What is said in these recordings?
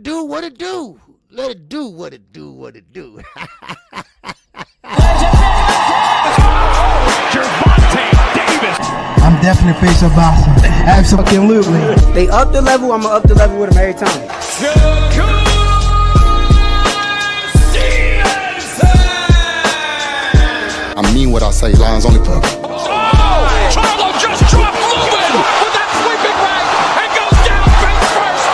do what it do. Let it do what it do, what it do. I'm definitely face of boxing. Absolutely. They up the level, I'm gonna up the level with them every time. I mean what I say, lines only for. Charlo just dropped Lubin with that sweeping right and goes down face first.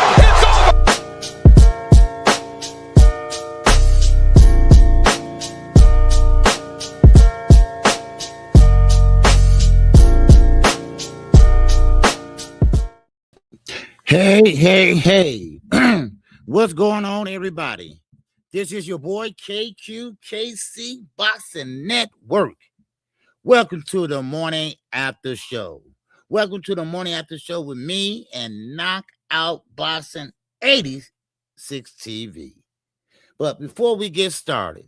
Hey. What's going on, everybody? This is your boy KQKC BOXING NETWORK. Welcome to the morning after show. Welcome to the morning after show with me and Knockout Boxing 86 TV. But before we get started,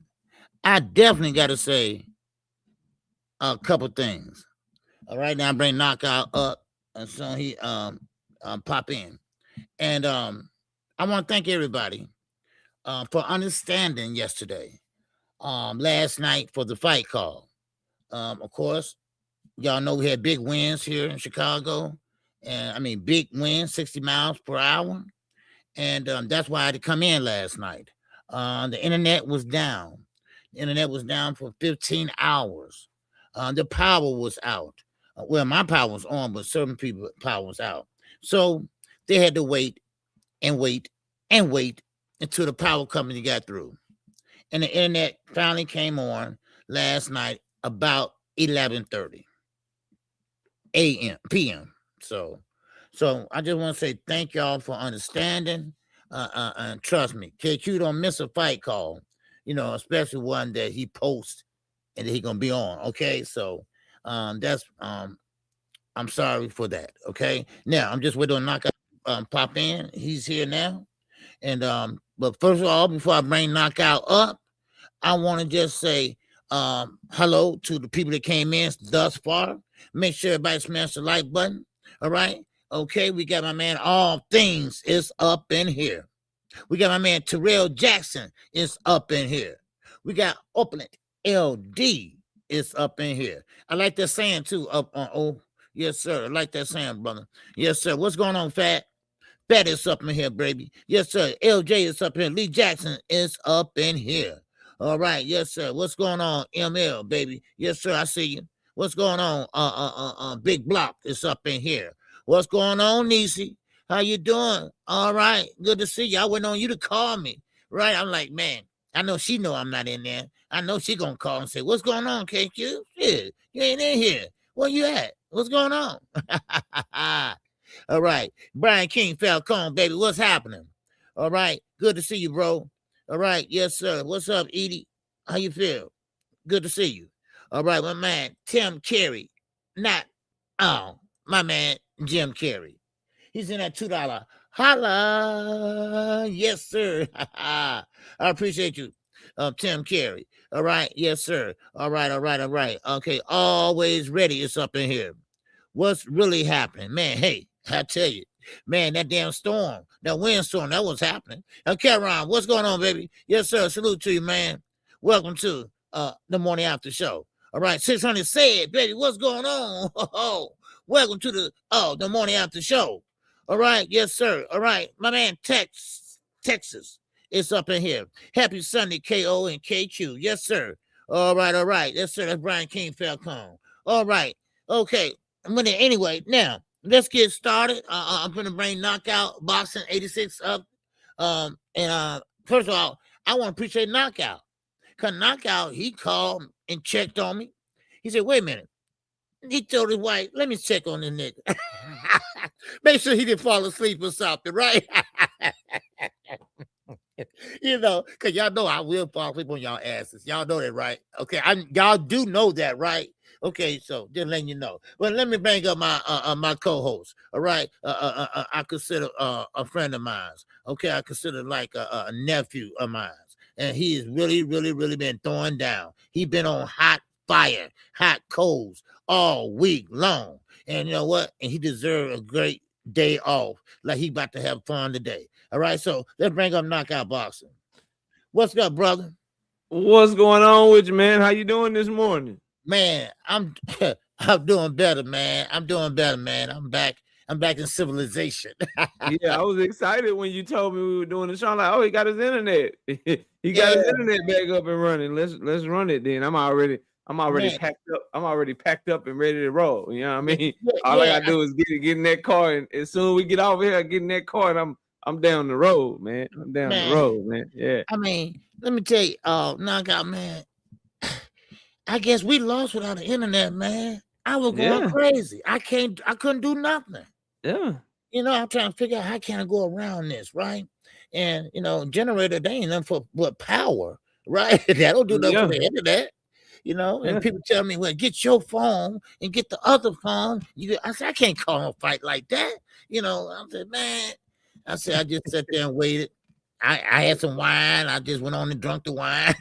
I definitely got to say a couple things. All right, now I bring Knockout up, and so he pop in, and I want to thank everybody for understanding yesterday, last night for the fight call. Of course, y'all know we had big wins here in Chicago, and I mean big wins, 60 miles per hour, and that's why I had to come in last night. The internet was down. The internet was down for 15 hours. The power was out. Well, my power was on, but certain people's power was out. So they had to wait until the power company got through. And the internet finally came on last night about 11:30 p.m. So I just want to say thank y'all for understanding. And trust me, KQ don't miss a fight call, especially one that he posts and that he gonna be on. Okay, so that's I'm sorry for that. Okay, now I'm just waiting on Knockout pop in. He's here now, and but first of all, before I bring Knockout up, I want to just say hello to the people that came in thus far. Make sure everybody smash the like button. All right, okay. We got my man All Things is up in here. We got my man Terrell Jackson is up in here. We got Opulent LD is up in here. I like that saying too. Up on oh. Yes, sir. I like that saying, brother. Yes, sir. What's going on, Fat? Fat is up in here, baby. Yes, sir. LJ is up here. Lee Jackson is up in here. All right. Yes, sir. What's going on, ML, baby? Yes, sir. I see you. What's going on? Big Block is up in here. What's going on, Niecy? How you doing? All right. Good to see you. I went on you to call me. Right. I'm like, man, I know she know I'm not in there. I know she gonna call and say, what's going on, KQ? Shit, you ain't in here. Where you at? What's going on? All right. Brian King Falcone, baby. What's happening? All right. Good to see you, bro. All right. Yes, sir. What's up, Edie? How you feel? Good to see you. All right. My man, Tim Carey. My man, Jim Carey. He's in that $2. Holla. Yes, sir. I appreciate you, Tim Carey. All right. Yes, sir. All right. Okay. Always ready. It's up in here. What's really happening? Man, hey, I tell you, man, that damn storm, that windstorm, that was happening. Okay, Ron, what's going on, baby? Yes, sir. Salute to you, man. Welcome to the morning after show. All right. 600 said, baby, what's going on? Welcome to the morning after show. All right. Yes, sir. All right. My man, Texas. It's up in here. Happy Sunday, KO and KQ. Yes, sir. All right. Yes, sir. That's Brian King Falcone. All right. Okay. Anyway, now let's get started. I'm going to bring Knockout Boxing 86 up. First of all, I want to appreciate Knockout. Because Knockout, he called and checked on me. He said, wait a minute. He told his wife, let me check on this nigga. Make sure he didn't fall asleep or something, right? Because y'all know I will fall asleep on y'all asses. Y'all know that, right? Okay, y'all do know that, right? Okay, so just letting you know. Well, let me bring up my my co-host. All right, I consider a friend of mine. Okay, I consider like a nephew of mine, and he has really been throwing down. He been on hot fire, hot coals all week long, and you know what? And he deserved a great day off. Like he about to have fun today. All right, so let's bring up knockout boxing. What's up, brother? What's going on with you, man? How you doing this morning? Man, I'm I'm doing better, man. I'm doing better, man. I'm back in civilization. Yeah, I was excited when you told me we were doing the show. I'm like, oh, he got his internet. He got his internet back up and running. Let's run it then. I'm already Man. packed up. I'm already packed up and ready to roll. You know what I mean? Yeah, All I yeah, gotta do is get in that car, and as soon as we get over here, I get in that car, and I'm down the road, man. I'm down the road, man. Yeah. I mean, let me tell you, knockout, man. I guess we lost without the internet, man. I was going crazy. I couldn't do nothing. Yeah. You know, I'm trying to figure out how can I go around this, right? And you know, generator, they ain't nothing for but power, right? That don't do nothing for the internet. You know, and people tell me, well, get your phone and get the other phone. I said, I can't call no fight like that. You know, I said, man, I just sat there and waited. I had some wine. I just went on and drunk the wine.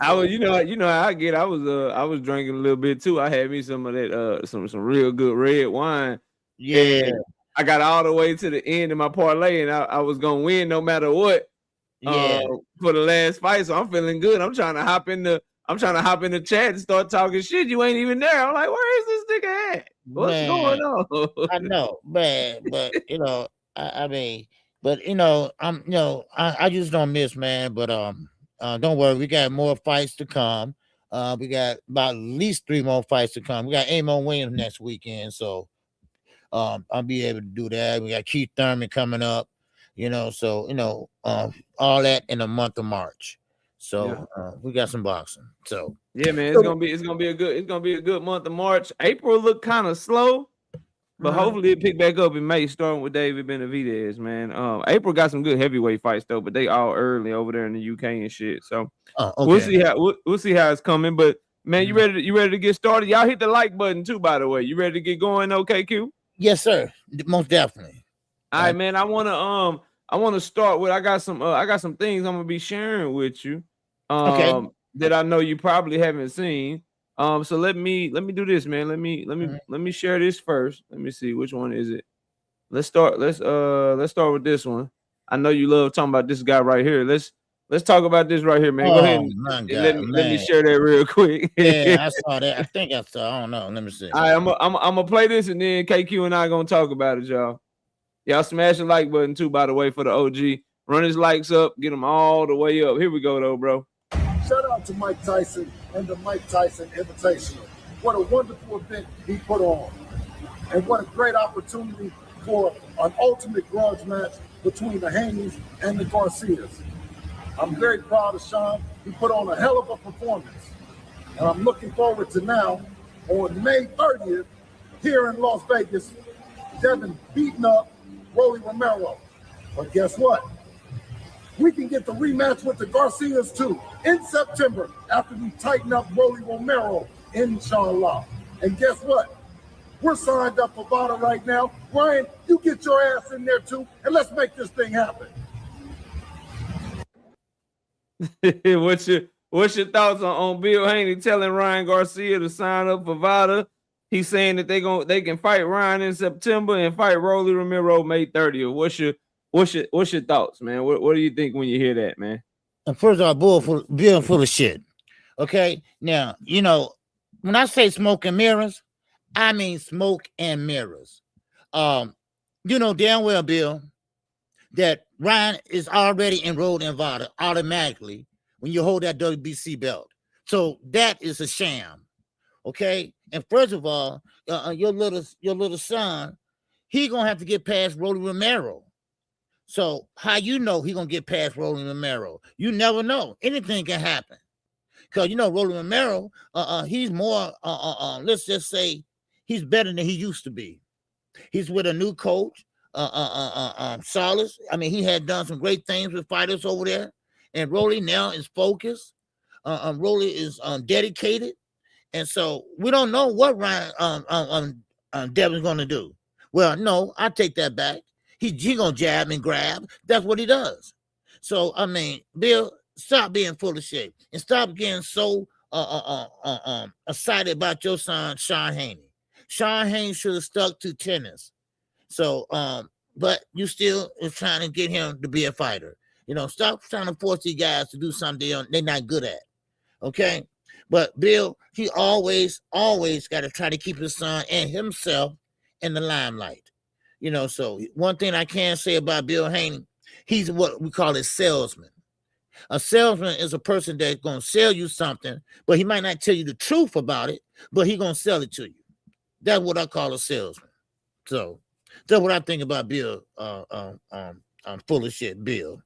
I was, you know how I get. I was drinking a little bit too. I had me some of that, some real good red wine. Yeah, and I got all the way to the end of my parlay, and I was gonna win no matter what. Yeah, for the last fight, so I'm feeling good. I'm trying to hop in the chat and start talking shit. You ain't even there. I'm like, where is this nigga at? What's going on? I know, man, but you know, I mean, but you know, I just don't miss, man. But don't worry, we got more fights to come. We got about at least 3 more fights to come. We got Amo Williams next weekend, so I'll be able to do that. We got Keith Thurman coming up, you know, so you know, all that in the month of March. So we got some boxing. So yeah, man, it's gonna be a good month of March. April looked kind of slow, but hopefully it pick back up in May, starting with David Benavidez, man. April got some good heavyweight fights though, but they all early over there in the UK and shit. So we'll see how it's coming. But man, you ready to get started? Y'all hit the like button too, by the way. You ready to get going, KQ? Yes, sir. Most definitely. All right, man. I wanna start with I got some things I'm gonna be sharing with you. That I know you probably haven't seen. So let me do this, man. Let me share this first. Let me see which one is it. Let's start with this one. I know you love talking about this guy right here. Let's talk about this right here, man. Go ahead and let me share that real quick. Yeah, I saw that. I don't know. Let me see. All right, I'm gonna play this and then KQ and I gonna talk about it, y'all. Y'all smash the like button too, by the way, for the OG. Run his likes up, get them all the way up. Here we go, though, bro. Shout out to Mike Tyson and the Mike Tyson Invitational. What a wonderful event he put on. And what a great opportunity for an ultimate grudge match between the Haneys and the Garcias. I'm very proud of Sean. He put on a hell of a performance. And I'm looking forward to now, on May 30th, here in Las Vegas, Devin beating up Rolly Romero. But guess what? We can get the rematch with the Garcias too in September after we tighten up Rolly Romero, inshallah. And guess what? We're signed up for VADA right now. Ryan, you get your ass in there too, and let's make this thing happen. What's your thoughts on Bill Haney telling Ryan Garcia to sign up for VADA? He's saying that they can fight Ryan in September and fight Rolly Romero May 30th. What's your thoughts, man? What do you think when you hear that, man? And first of all, Bill full of shit. Okay, now you know when I say smoke and mirrors, I mean smoke and mirrors. You know damn well, Bill, that Ryan is already enrolled in VADA automatically when you hold that WBC belt. So that is a sham. Okay, and first of all, your little son, he gonna have to get past Rolly Romero. So how you know he gonna get past Rolly Romero? You never know. Anything can happen. Cause you know Rolly Romero, he's more let's just say he's better than he used to be. He's with a new coach, Salas. I mean, he had done some great things with fighters over there. And Rolly now is focused. Rolly is dedicated. And so we don't know what Ryan Devin's gonna do. Well, no, I take that back. He gonna jab and grab. That's what he does. So I mean, Bill, stop being full of shit and stop getting so excited about your son, Sean Haney. Sean Haney should have stuck to tennis. So but you still is trying to get him to be a fighter. Stop trying to force these guys to do something they're not good at. Okay. But Bill, he always got to try to keep his son and himself in the limelight. So one thing I can say about Bill Haney, he's what we call a salesman. A salesman is a person that's going to sell you something, but he might not tell you the truth about it, but he's going to sell it to you. That's what I call a salesman. So that's what I think about Bill. I'm full of shit, Bill.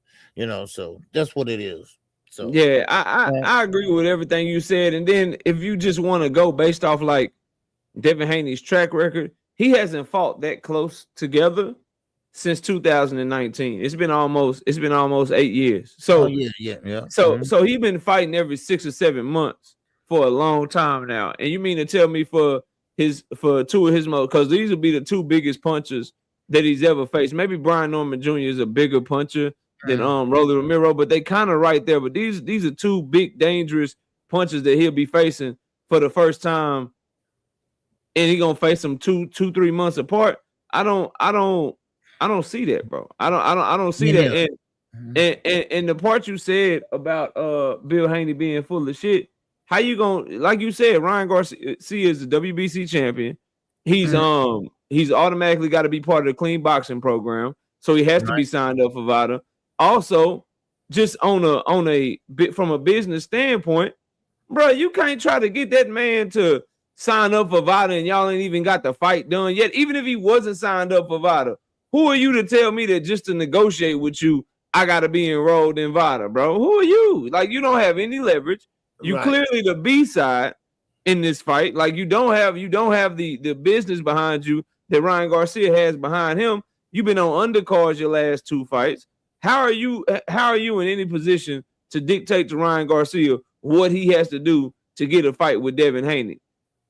So that's what it is. So yeah, I agree with everything you said. And then if you just want to go based off like Devin Haney's track record, he hasn't fought that close together since 2019. It's been almost 8 years. So yeah. So he's been fighting every 6 or 7 months for a long time now. And you mean to tell me for two of his most, because these will be the two biggest punchers that he's ever faced. Maybe Brian Norman Jr. is a bigger puncher than Rolly Romero, but they kind of right there. But these are two big dangerous punches that he'll be facing for the first time, and he's gonna face them 2-3 months apart. I don't see that, bro. I don't see that. And the part you said about Bill Haney being full of shit, how you gonna, like you said, Ryan Garcia is the WBC champion. He's automatically got to be part of the clean boxing program, so he has to be signed up for VADA. Also, just on a bit from a business standpoint, bro, you can't try to get that man to sign up for VADA and y'all ain't even got the fight done yet. Even if he wasn't signed up for VADA, who are you to tell me that just to negotiate with you, I got to be enrolled in VADA, bro? Who are you? Like, you don't have any leverage. You clearly the B side in this fight. Like, you don't have the business behind you that Ryan Garcia has behind him. You've been on undercards your last 2 fights. How are you in any position to dictate to Ryan Garcia what he has to do to get a fight with Devin Haney?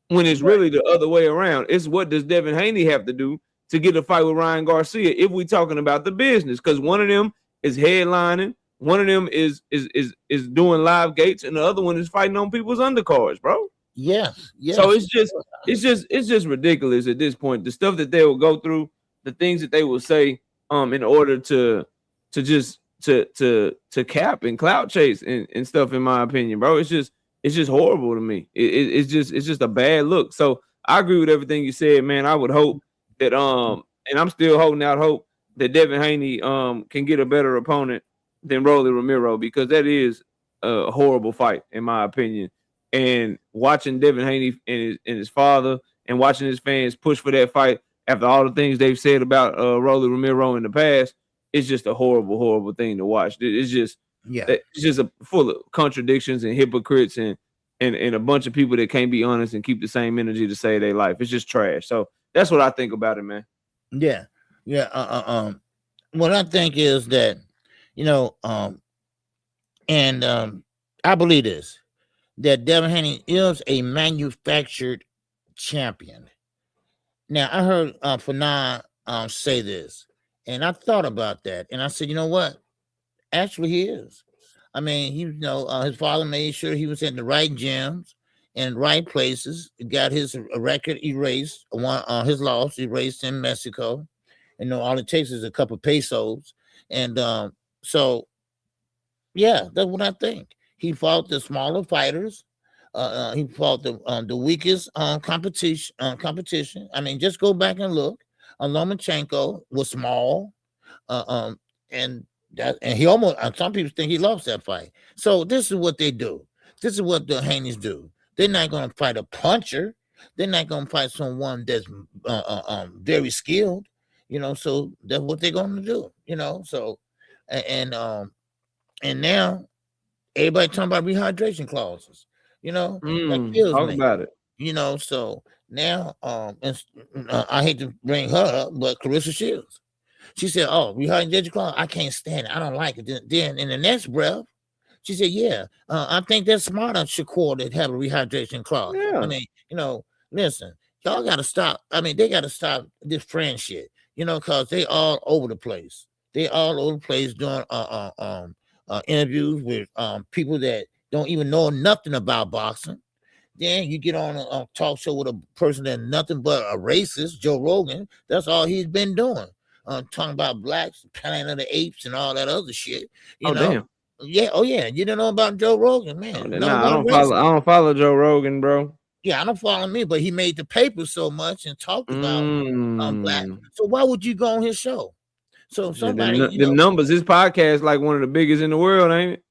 When it's really the other way around. It's what does Devin Haney have to do to get a fight with Ryan Garcia if we're talking about the business? Because one of them is headlining, one of them is doing live gates, and the other one is fighting on people's undercards, bro. Yes. So it's just ridiculous at this point. The stuff that they will go through, the things that they will say in order to cap and clout chase and stuff, in my opinion, bro. It's just horrible to me. It's just a bad look. So I agree with everything you said, man. I would hope that and I'm still holding out hope that Devin Haney can get a better opponent than Rolly Romero, because that is a horrible fight, in my opinion. And watching Devin Haney and his father and watching his fans push for that fight after all the things they've said about Rolly Romero in the past, it's just a horrible, horrible thing to watch. It's just full of contradictions and hypocrites and a bunch of people that can't be honest and keep the same energy to save their life. It's just trash. So that's what I think about it, man. Yeah. What I think is that, I believe this, that Devin Haney is a manufactured champion. Now, I heard Fanon say this, and I thought about that, and I said, you know what? Actually, he is. I mean, his father made sure he was in the right gyms and right places. He got his record erased, his loss erased in Mexico. All it takes is a couple pesos. And so, yeah, that's what I think. He fought the smaller fighters. He fought the weakest competition. I mean, just go back and look. Lomachenko was small, and he almost. Some people think he lost that fight. So this is what they do. This is what the Haneys do. They're not going to fight a puncher. They're not going to fight someone that's very skilled. So that's what they're going to do. So and now everybody talking about rehydration clauses. That kills talk me. About it. So now I hate to bring her up, but Clarissa Shields, she said, "Oh, rehydration clause, I can't stand it. I don't like it." Then in the next breath, she said, "Yeah, I think that's smart on Shakur to have a rehydration clause." Yeah. I mean, listen, y'all got to stop. I mean, they got to stop this friend shit. Because they all over the place. They all over the place doing interviews with people that don't even know nothing about boxing. Then you get on a talk show with a person that's nothing but a racist, Joe Rogan. That's all he's been doing. talking about blacks, Planet of the Apes, and all that other shit. You Oh know, damn. yeah, oh yeah. You don't know about Joe Rogan, man. Oh, Number nah, I one don't follow Joe Rogan, bro. Yeah, I don't follow me, but he made the paper so much and talked about black. Mm. So why would you go on his show? So Yeah, somebody, them numbers, his podcast like one of the biggest in the world, ain't it?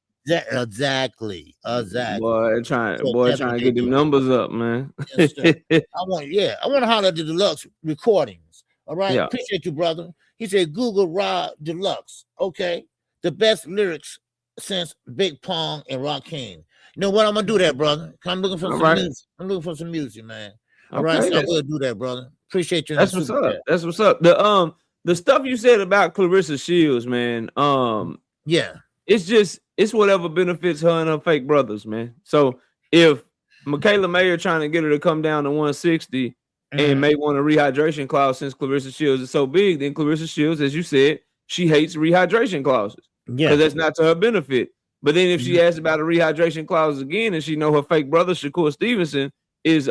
exactly. Boy, trying So to that's what get they them do. numbers up, man. Yes, sir. I want to holler at the Deluxe recordings. All right, Yeah. appreciate you, brother. He said Google Raw Deluxe. Okay, the best lyrics since Big Pong and Rakim. You know what? I'm gonna do that, brother. I'm looking for All some right. music. I'm looking for some music, man. All Okay, right, so I that's- will do that, brother. Appreciate you. That's what's up. That's what's up. The stuff you said about Clarissa Shields, man. Yeah. It's whatever benefits her and her fake brothers, man. So if Michaela Mayer trying to get her to come down to 160 and may want a rehydration clause since Clarissa Shields is so big, then Clarissa Shields, as you said, she hates rehydration clauses. Yeah. Because that's not to her benefit. But then if she asks about a rehydration clause again, and she know her fake brother Shakur Stevenson is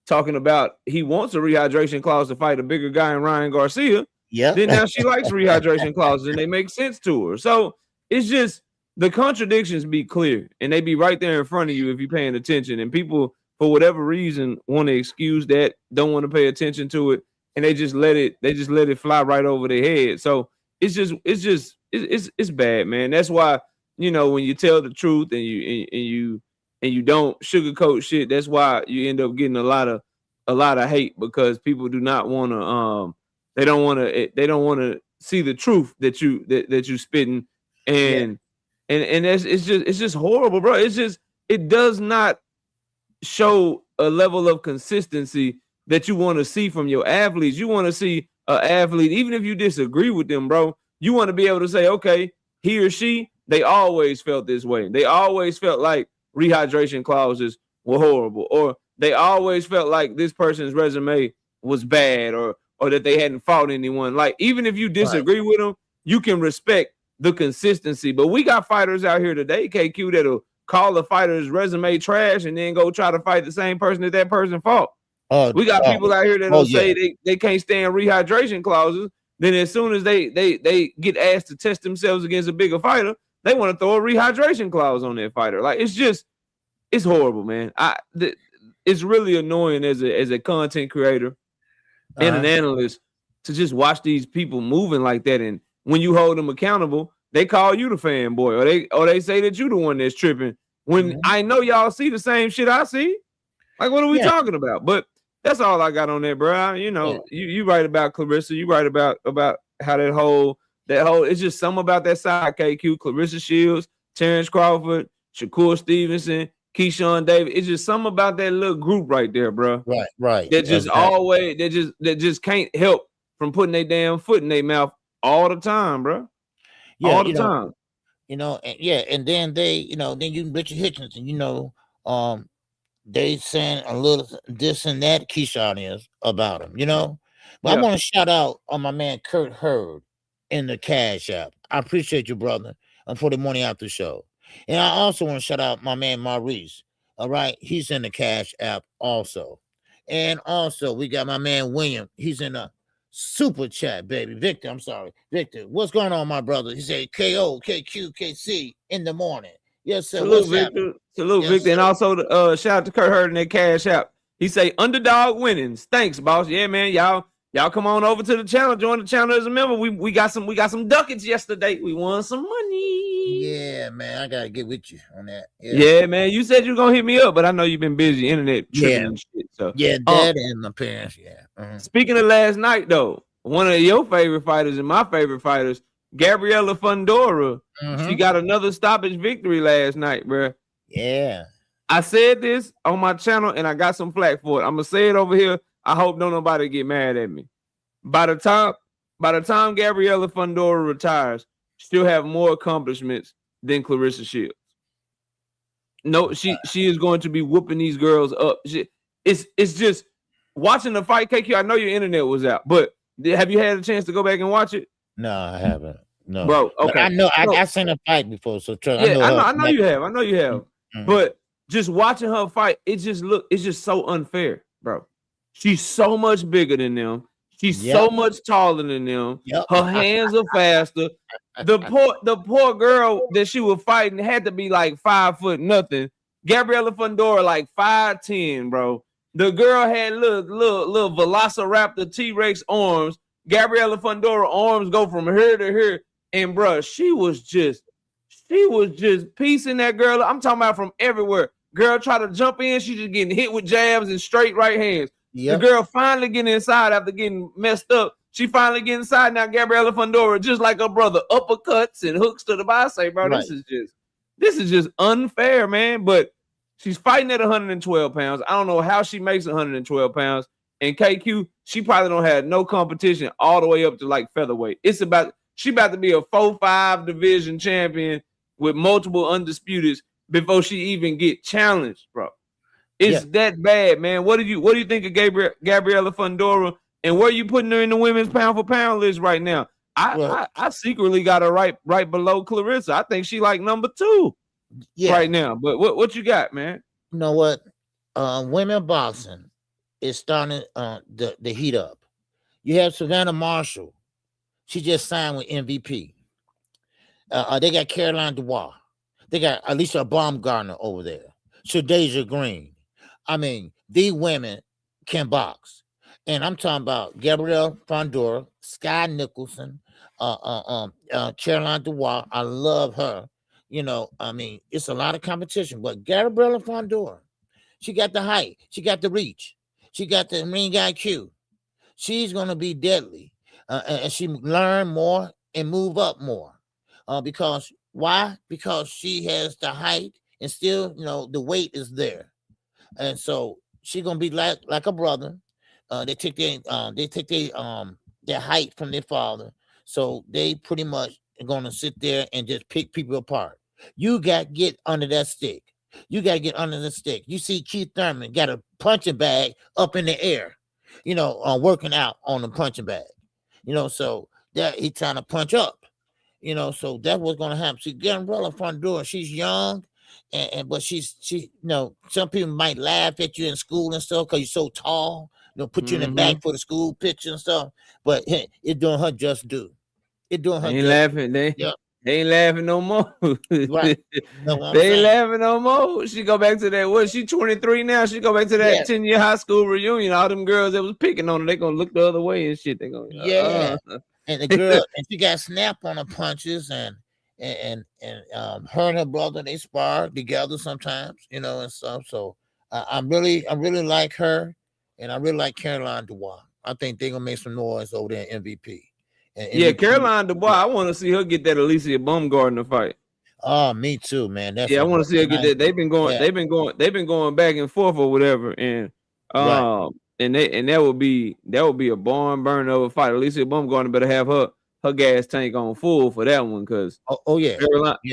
talking about he wants a rehydration clause to fight a bigger guy in Ryan Garcia. Yeah. Then now she likes rehydration clauses and they make sense to her. So it's just the contradictions be clear and they be right there in front of you if you're paying attention. And people, for whatever reason, want to excuse that, don't want to pay attention to it, and they just let it fly right over their head. So it's bad, man. That's why, you know, when you tell the truth and you don't sugarcoat shit, that's why you end up getting a lot of hate, because people do not want to they don't want to see the truth that you spitting, and that's it's just horrible, bro. It does not show a level of consistency that you want to see from your athletes. You want to see an athlete, even if you disagree with them, bro, you want to be able to say, okay, he or she, they always felt this way. They always felt like rehydration clauses were horrible, or they always felt like this person's resume was bad, or that they hadn't fought anyone. Like, even if you disagree with them, you can respect the consistency. But we got fighters out here today, KQ, that'll call the fighter's resume trash and then go try to fight the same person that person fought. We got people out here that'll say they can't stand rehydration clauses. Then as soon as they get asked to test themselves against a bigger fighter, they want to throw a rehydration clause on that fighter. Like, it's horrible, man. It's really annoying as a content creator and an analyst to just watch these people moving like that. And when you hold them accountable, they call you the fanboy, or they say that you the one that's tripping. When I know y'all see the same shit I see. Like, what are we talking about? But that's all I got on that, bro. You know, you write about Clarissa, you write about how that whole it's just something about that side, KQ, Clarissa Shields, Terrence Crawford, Shakur Stevenson, Keyshawn Davis. It's just something about that little group right there, bro. Right. That just always that just can't help from putting their damn foot in their mouth all the time, bro. Yeah, all the time. You know, and then they, then you Richard Hitchinson, they saying a little this and that Keyshawn is about him, But I want to shout out on my man Kurt Hurd in the Cash App. I appreciate you, brother, for the Morning After Show. And I also want to shout out my man Maurice. All right, he's in the Cash App also. And also we got my man William. He's in a super chat, baby. Victor, what's going on, my brother? He said KQKC in the morning. Yes, sir. Salute, Victor. Salute, Victor. Sir. And also shout out to Kurt Hurd in that Cash App. He say underdog winnings. Thanks, boss. Yeah, man. Y'all come on over to the channel. Join the channel as a member. We got some ducats yesterday. We won some money. Yeah, man. I gotta get with you on that. Yeah, man. You said you were gonna hit me up, but I know you've been busy, internet tripping and shit. So dad and my parents. Yeah. Speaking of last night, though, one of your favorite fighters and my favorite fighters, Gabriela Fundora, she got another stoppage victory last night, bro. Yeah. I said this on my channel and I got some flack for it. I'm gonna say it over here. I hope don't nobody get mad at me. By the time Gabriela Fundora retires, she'll have more accomplishments than Clarissa Shields. No, she is going to be whooping these girls up. It's just watching the fight, KQ. I know your internet was out, but have you had a chance to go back and watch it? No, I haven't. No, bro. Okay, but I know I seen a fight before, so trust. I know you have. I know you have. But just watching her fight, it's just so unfair, bro. She's so much bigger than them. She's so much taller than them. Yep. Her hands are faster. The poor girl that she was fighting had to be like 5 foot nothing. Gabriela Fundora like 5'10", bro. The girl had little Velociraptor T-Rex arms. Gabriela Fundora arms go from here to here, and bro, she was just piecing that girl. I'm talking about from everywhere. Girl try to jump in, she just getting hit with jabs and straight right hands. Yep. The girl finally getting inside after getting messed up. She finally getting inside now. Gabriela Fundora, just like her brother, uppercuts and hooks to the bicep, bro. Right. This is just unfair, man. But she's fighting at 112 pounds. I don't know how she makes 112 pounds. And KQ, she probably don't have no competition all the way up to like featherweight. She about to be a 4-5 division champion with multiple undisputeds before she even get challenged, bro. It's that bad, man. What do you think of Gabriela Fundora, and where are you putting her in the women's pound for pound list right now? I secretly got her right below Clarissa. I think she like number 2 right now. But what you got, man? You know what? Women boxing is starting the heat up. You have Savannah Marshall. She just signed with MVP. They got Caroline Dubois. They got Alicia Baumgartner over there. Shadeja Green. I mean, these women can box. And I'm talking about Gabrielle Fundora, Sky Nicholson, Caroline Dubois. I love her. You know, I mean, it's a lot of competition. But Gabriella Fundora, she got the height. She got the reach. She got the ring IQ. She's going to be deadly. And she learn more and move up more. Because why? Because she has the height and still, you know, the weight is there. And so she's going to be like a brother. They take their height from their father. So they pretty much are going to sit there and just pick people apart. You got to get under that stick. You got to get under the stick. You see Keith Thurman got a punching bag up in the air, you know, working out on the punching bag. You know, so that he's trying to punch up. You know, so that's what's going to happen. See, Gabriela Fundora, she's young, but she, you know, some people might laugh at you in school and stuff because you're so tall. You know, put you in the back for the school picture and stuff. But hey, it's doing her just due. It's doing her. They ain't laughing. They ain't laughing no more. Right. They ain't laughing no more. She go back to that. What? She 23 now. She go back to that 10-year high school reunion. All them girls that was picking on her, they gonna look the other way and shit. They gonna And the girl, and she got snap on her punches, and her and her brother, they spar together sometimes, you know, and stuff. So I really like her, and I really like Caroline Dubois. I think they're gonna make some noise over there in MVP. Yeah, Caroline Dubois, I want to see her get that Alicia Baumgartner fight. Oh, me too, man. That's I want to see her get that. They've been going back and forth or whatever, and and that would be a barn burner of a fight. Alicia Baumgartner better have her gas tank on full for that one, because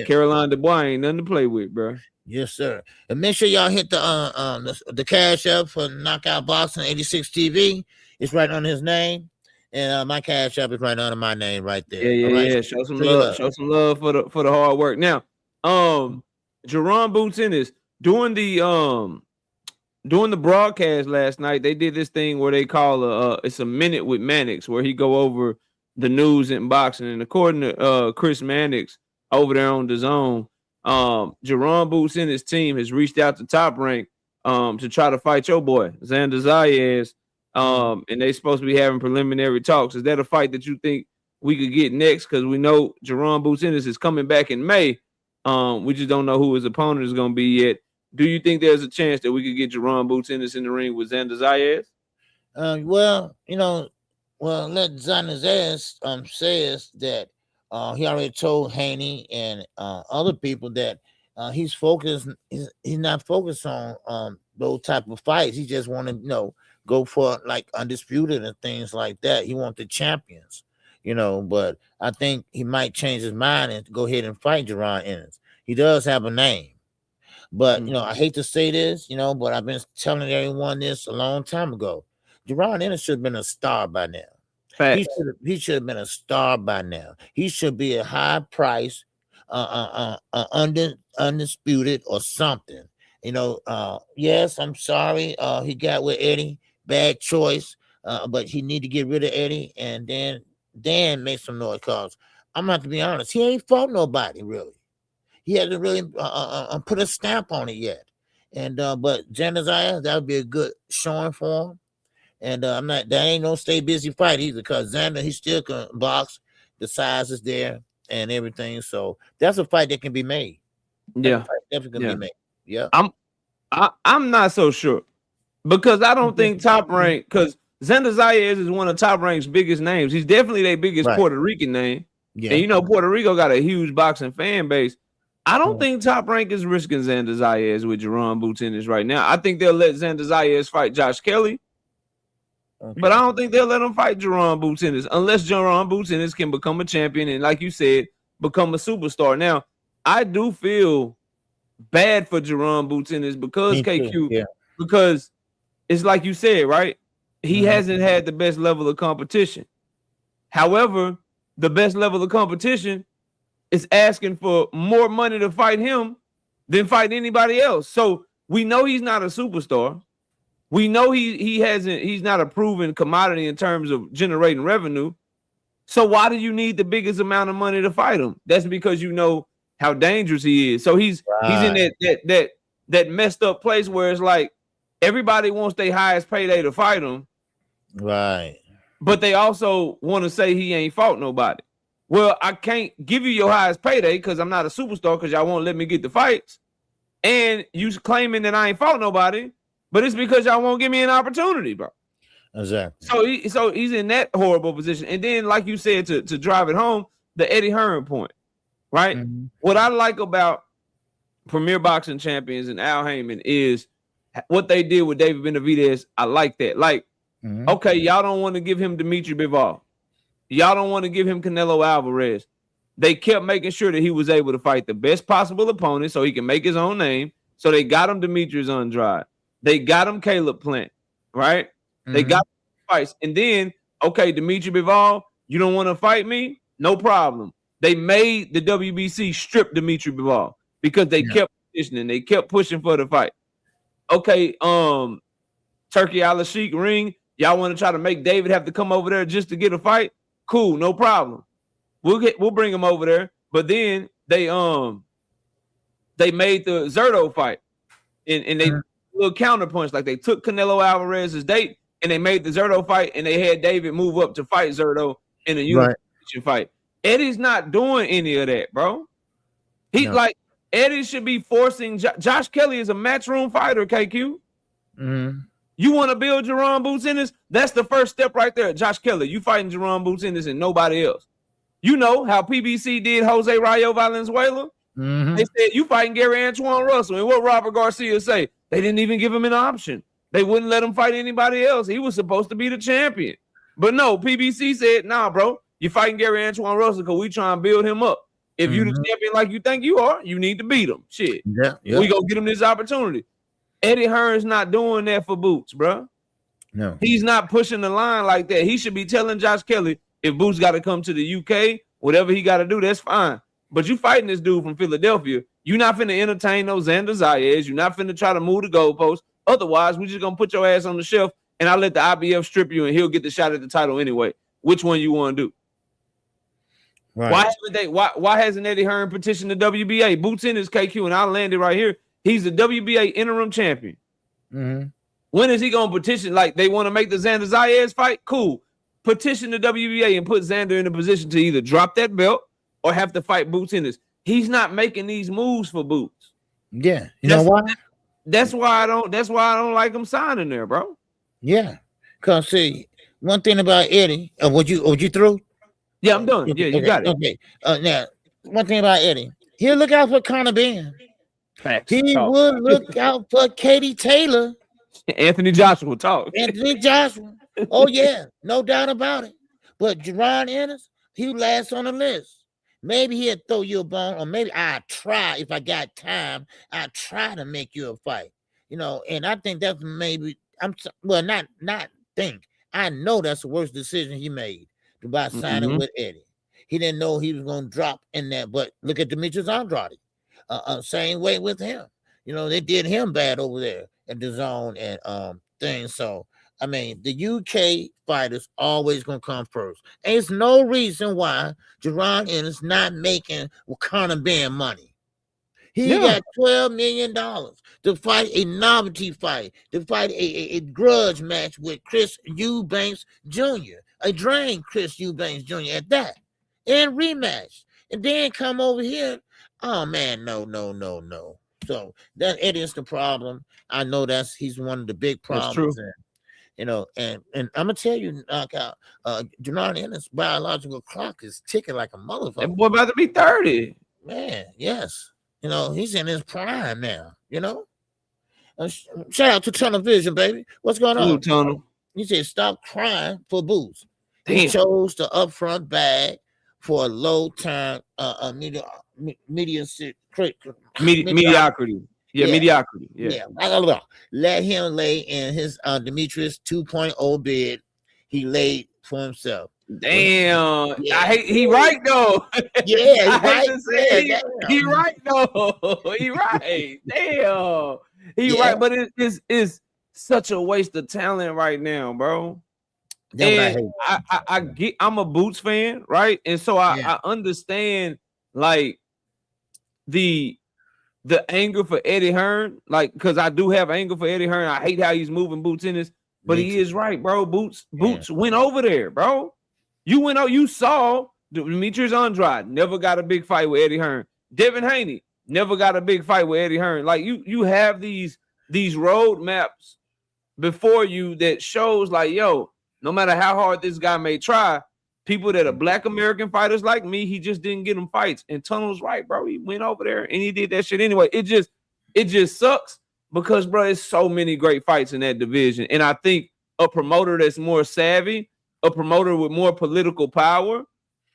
Caroline Dubois ain't nothing to play with, bro. Yes, sir. And make sure y'all hit the cash up for Knockout Boxing 86 TV. It's right on his name. And my cash app is right under my name right there. Yeah. Show some love. Show some love for the hard work. Now, Jerron Boots Ennis during the broadcast last night, they did this thing where they call it's a minute with Mannix, where he go over the news in boxing. And according to Chris Mannix over there on DAZN, Jerron Boots Ennis' team has reached out to Top Rank to try to fight your boy Xander Zayas. And they supposed to be having preliminary talks. Is that a fight that you think we could get next? Because we know Jerron Boots Ennis is coming back in May. We just don't know who his opponent is going to be yet. Do you think there's a chance that we could get Jerron Boots Ennis in the ring with Xander Zayas? Let Xander Zayas says that he already told Haney and other people that he's focused. He's not focused on those type of fights. He just want to, go for like undisputed and things like that. He wants the champions, but I think he might change his mind and go ahead and fight Jerron Ennis. He does have a name, but I hate to say this, but I've been telling everyone this a long time ago. Jerron Ennis should have been a star by now. He should have been a star by now. He should be a high price, undisputed or something. Yes, I'm sorry. He got with Eddie. Bad choice. but he need to get rid of Eddie and then make some noise. Cause I'm gonna have to be honest, he ain't fought nobody really. He hasn't really put a stamp on it yet. And but Xander Zayas, that would be a good showing for him. And that ain't no stay busy fight either, because Xander, he still can box. The size is there and everything. So that's a fight that can be made. Yeah, definitely can be made. Yeah. I'm not so sure, because I don't think Top Rank, because Xander Zayas is one of Top Rank's biggest names. He's definitely their biggest Puerto Rican name. Yeah. And you know, Puerto Rico got a huge boxing fan base. I don't think Top Rank is risking Xander Zayas with Jerron Boots Ennis right now. I think they'll let Xander Zayas fight Josh Kelly. Okay. But I don't think they'll let him fight Jerron Boots Ennis unless Jerron Boots Ennis can become a champion and, like you said, become a superstar. Now, I do feel bad for Jerron Boots Ennis because KQ, because it's like you said, right? He hasn't had the best level of competition. However, the best level of competition is asking for more money to fight him than fight anybody else. So we know he's not a superstar. We know he's not a proven commodity in terms of generating revenue. So why do you need the biggest amount of money to fight him? That's because you know how dangerous he is. So he's in that messed up place where it's like everybody wants their highest payday to fight him. Right. But they also want to say he ain't fought nobody. Well, I can't give you your highest payday because I'm not a superstar, because y'all won't let me get the fights. And you claiming that I ain't fought nobody, but it's because y'all won't give me an opportunity, bro. Exactly. So he's in that horrible position. And then, like you said, to drive it home, the Eddie Hearn point, right? Mm-hmm. What I like about Premier Boxing Champions and Al Heyman is what they did with David Benavidez. I like that. Like, okay, y'all don't want to give him Dimitri Bivol. Y'all don't want to give him Canelo Alvarez. They kept making sure that he was able to fight the best possible opponent so he can make his own name. So they got him Demetrius Andrade. They got him Caleb Plant, right? They got fights. And then, okay, Dimitri Bivol, you don't want to fight me? No problem. They made the WBC strip Dimitri Bivol because they kept positioning. They kept pushing for the fight. Okay, Turkey Al-Sheikh ring. Y'all want to try to make David have to come over there just to get a fight? Cool, no problem. We'll bring him over there. But then they made the Zerto fight. And they little counterpunch, like they took Canelo Alvarez's date and they made the Zerto fight, and they had David move up to fight Zerto in a unification fight. Eddie's not doing any of that, bro. Like Eddie should be forcing Josh Kelly is a matchroom fighter, KQ. You want to build Jerron Boots Ennis? That's the first step right there. Josh Kelly, you fighting Jerron Boots Ennis and nobody else. You know how PBC did Jose Rayo Valenzuela? They said, you fighting Gary Antoine Russell. And what Robert Garcia say? They didn't even give him an option. They wouldn't let him fight anybody else. He was supposed to be the champion. But no, PBC said, nah, bro, you're fighting Gary Antoine Russell because we trying to build him up. If you the champion like you think you are, you need to beat him. Shit. Yeah. We gonna get him this opportunity. Eddie Hearn's not doing that for Boots, bro. No. He's not pushing the line like that. He should be telling Josh Kelly, if Boots got to come to the UK, whatever he got to do, that's fine. But you fighting this dude from Philadelphia. You're not finna entertain no Xander Zayas. You're not finna try to move the goalposts. Otherwise, we're just gonna put your ass on the shelf and I'll let the IBF strip you and he'll get the shot at the title anyway. Which one you want to do? Right. Why hasn't Eddie Hearn petitioned the WBA? Boots in his KQ, and I'll land it right here. He's the WBA interim champion. When is he gonna petition? Like they want to make the Xander Zayas fight? Cool. Petition the WBA and put Xander in a position to either drop that belt or have to fight Boots in this. He's not making these moves for Boots. Yeah, you know why? That's why I don't like him signing there, bro. Yeah, cause see, one thing about Eddie, would you through? Yeah, I'm done. Yeah, you got it. Okay. Now, one thing about Eddie, he'll look out for Conor Ben. He would look out for Katie Taylor. Anthony Joshua talk. Anthony Joshua. Oh yeah, no doubt about it. But Jerron Ennis, he last on the list. Maybe he'll throw you a bone, or maybe I'll try if I got time. I'll try to make you a fight. You know, and I think that's maybe not think. I know that's the worst decision he made by signing with Eddie. He didn't know he was going to drop in that. But look at Demetrius Andrade. Same way with him. You know, they did him bad over there at the zone and things. So I mean, the UK fighters always gonna come first. There's no reason why Jerron Ennis not making Conor Ben money. He got $12 million to fight a novelty fight, to fight a grudge match with Chris Eubanks Jr., a drained Chris Eubanks Jr. at that, and rematch. And then come over here. Oh, man, no. So that it is the problem. I know he's one of the big problems. That's true. And I'm gonna tell you, knockout, Jerron Ennis' biological clock is ticking like a motherfucker. That boy about to be 30. Man, yes. He's in his prime now, Shout out to Tunnel Vision, baby. What's going on? Tunnel. He said, stop crying for boots. Damn. He chose the upfront bag for a low time mediocrity. Mediocrity. Yeah. Let him lay in his Demetrius 2.0 bid. He laid for himself. Damn, he right though. Yeah, he right though. He right. Damn, he right. But it's such a waste of talent right now, bro. And I'm a Boots fan, right? And so I understand like the anger for Eddie Hearn, like because I do have anger for Eddie Hearn. I hate how he's moving Boots in this, but he is right, bro. Boots went over there, bro. You saw Demetrius Andrade never got a big fight with Eddie Hearn. Devin Haney never got a big fight with Eddie Hearn. Like you have these road maps before you that shows like, yo, no matter how hard this guy may try, people that are Black American fighters like me, he just didn't get them fights. And Tunnel's right, bro. He went over there and he did that shit anyway. It just sucks because, bro, there's so many great fights in that division. And I think a promoter that's more savvy, a promoter with more political power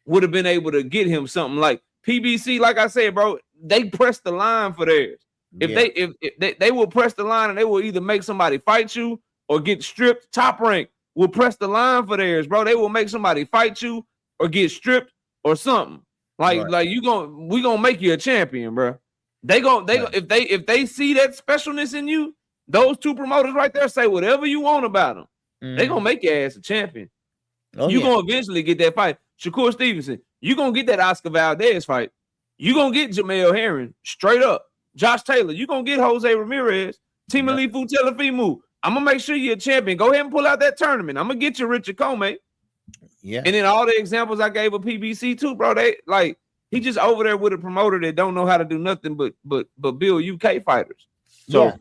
would have been able to get him something like PBC. Like I said, bro, they pressed the line for theirs. If they will press the line and they will either make somebody fight you or get stripped, Top Rank will press the line for theirs, bro. They will make somebody fight you or get stripped or something. Like we gonna make you a champion, bro. If they see that specialness in you, those two promoters right there say whatever you want about them. They gonna make your ass a champion. You're gonna eventually get that fight. Shakur Stevenson, you're gonna get that Oscar Valdez fight. You're gonna get Jamel Herring straight up. Josh Taylor, you're gonna get Jose Ramirez. Timothy Futelefimu. I'm gonna make sure you're a champion. Go ahead and pull out that tournament. I'm gonna get you Richard Comey. Yeah. And then all the examples I gave of PBC too, bro. They like he just over there with a promoter that don't know how to do nothing but build UK fighters. So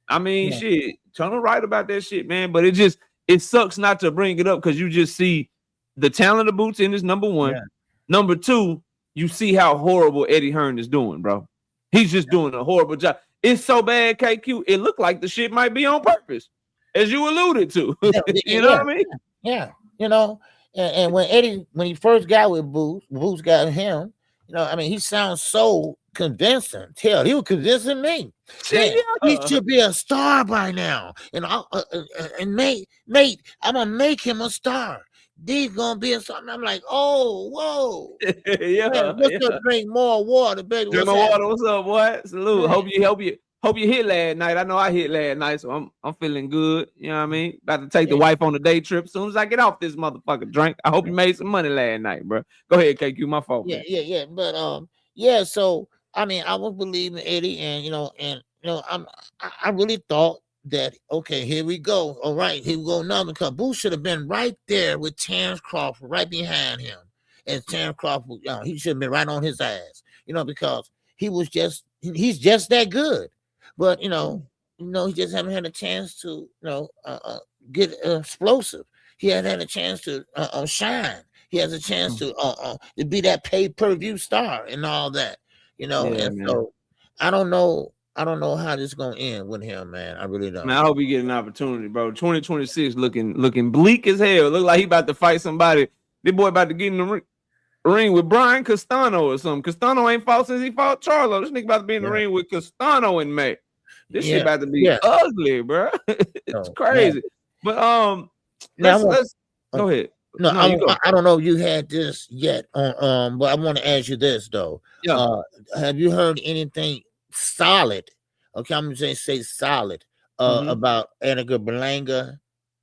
I mean, shit, Tunnel right about that shit, man. But it sucks not to bring it up because you just see the talent of Boots in this number one. Yeah. Number two, you see how horrible Eddie Hearn is doing, bro. He's just doing a horrible job. It's so bad, KQ. It looked like the shit might be on purpose, as you alluded to. You know what I mean? Yeah. And when he first got with Boots got him. I mean, he sounds so convincing. Hell, he was convincing me. He should be a star by now. And mate, I'm gonna make him a star. He's gonna be something. I'm like, oh, whoa. Let's go drink more water, baby. Drink more water. What's up, boy? Salute. Man. Hope you hit last night. I know I hit last night, so I'm feeling good. You know what I mean? About to take the wife on a day trip as soon as I get off this motherfucker drink. I hope you made some money last night, bro. Go ahead, KQ. My fault. Yeah. But so I mean, I was believing Eddie, and I really thought that okay, here we go. All right, here we go. Another because Boots should have been right there with Terrence Crawford, right behind him, and Terrence Crawford, he should have been right on his ass, because he's just that good. But he just haven't had a chance to get explosive. He hasn't had a chance to shine. He has a chance to be that pay-per-view star and all that. So I don't know how this is gonna end with him, man. I really don't. Man, I hope he get an opportunity, bro. 2026 looking bleak as hell. Look like he about to fight somebody. This boy about to get in the ring with Brian Castano or something. Castano ain't fought since he fought Charlo. This nigga about to be in the ring with Castano in May. This shit about to be ugly, bro. It's crazy. But let's go ahead. No, I don't know if you had this yet. But I want to ask you this though. Yeah. Have you heard anything solid? Okay, I'm gonna say solid about Edgar Berlanga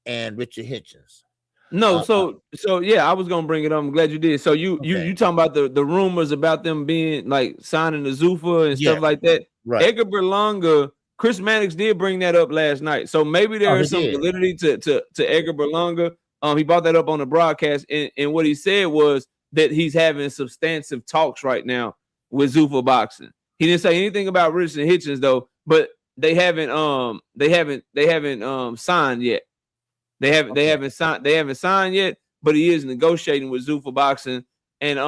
and Richard Hitchens. No, so yeah, I was gonna bring it up. I'm glad you did. So you talking about the rumors about them being like signing the Zuffa and stuff like that. Right. Edgar Berlanga, Chris Mannix did bring that up last night. So maybe there is some validity to Edgar Berlanga. He brought that up on the broadcast, and what he said was that he's having substantive talks right now with Zuffa Boxing. He didn't say anything about Richard Hitchens though, but they haven't signed yet. They haven't signed yet, but he is negotiating with Zuffa Boxing. And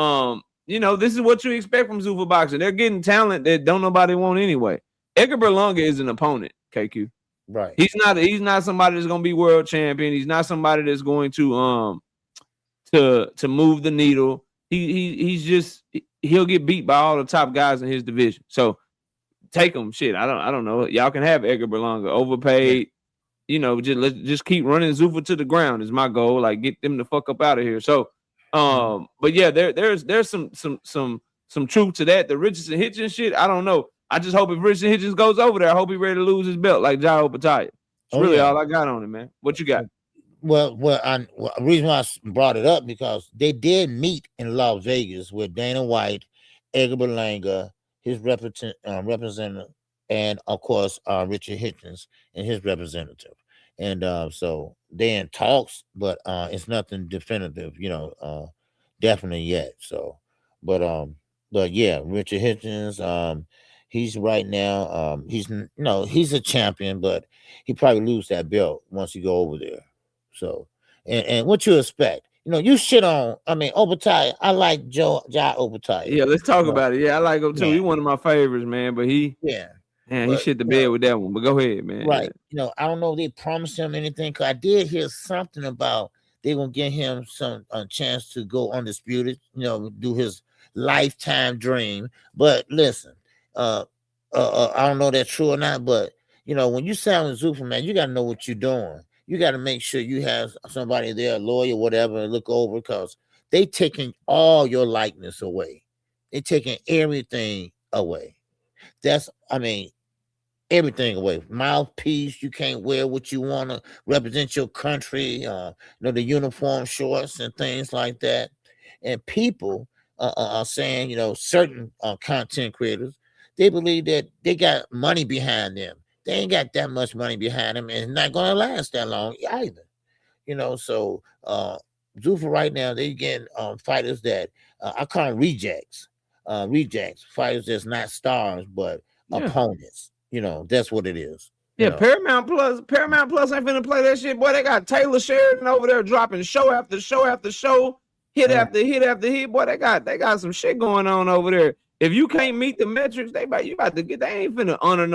this is what you expect from Zuffa Boxing. They're getting talent that don't nobody want anyway. Edgar Berlanga is an opponent, KQ. Right. He's not somebody that's gonna be world champion. He's not somebody that's going to move the needle. He'll get beat by all the top guys in his division. So take him. Shit, I don't know. Y'all can have Edgar Berlanga overpaid. Just keep running Zuffa to the ground is my goal. Like get them the fuck up out of here. So, but yeah, there's some truth to that. The Richardson Hitchens shit, I don't know. I just hope if Richardson Hitchens goes over there, I hope he ready to lose his belt like Jai Opetaia. That's really all I got on it, man. What you got? Well, the reason why I brought it up because they did meet in Las Vegas with Dana White, Edgar Berlanga, his representative, and of course Richard Hitchens and his representative. And so they're in talks, but it's nothing definitive, definitely yet. So, but yeah, Richard Hitchens, he's right now, he's a champion, but he probably lose that belt once he go over there. So, and what you expect? You shit on. I mean, Opetaia. I like Jai Opetaia. Yeah, let's talk about it. Yeah, I like him too. He's one of my favorites, man. But he shit the bed with that one. But go ahead, man. Right. I don't know if they promised him anything. Cause I did hear something about they gonna give him some chance to go undisputed. Do his lifetime dream. But listen, I don't know if that's true or not. But when you sign with Zuffa, man, you gotta know what you're doing. You got to make sure you have somebody there, a lawyer, whatever, look over because they taking all your likeness away. They taking everything away. Everything away. Mouthpiece, you can't wear what you want to represent your country, the uniform shorts and things like that. And people are saying, certain content creators, they believe that they got money behind them. They ain't got that much money behind them, and it's not going to last that long either. So Zuffa right now, they getting fighters that I call them rejects. Fighters that's not stars, but opponents. That's what it is. Yeah, Paramount Plus ain't finna play that shit. Boy, they got Taylor Sheridan over there dropping show after show after show, hit after hit after hit. Boy, they got some shit going on over there. If you can't meet the metrics, they about to get. They ain't finna honor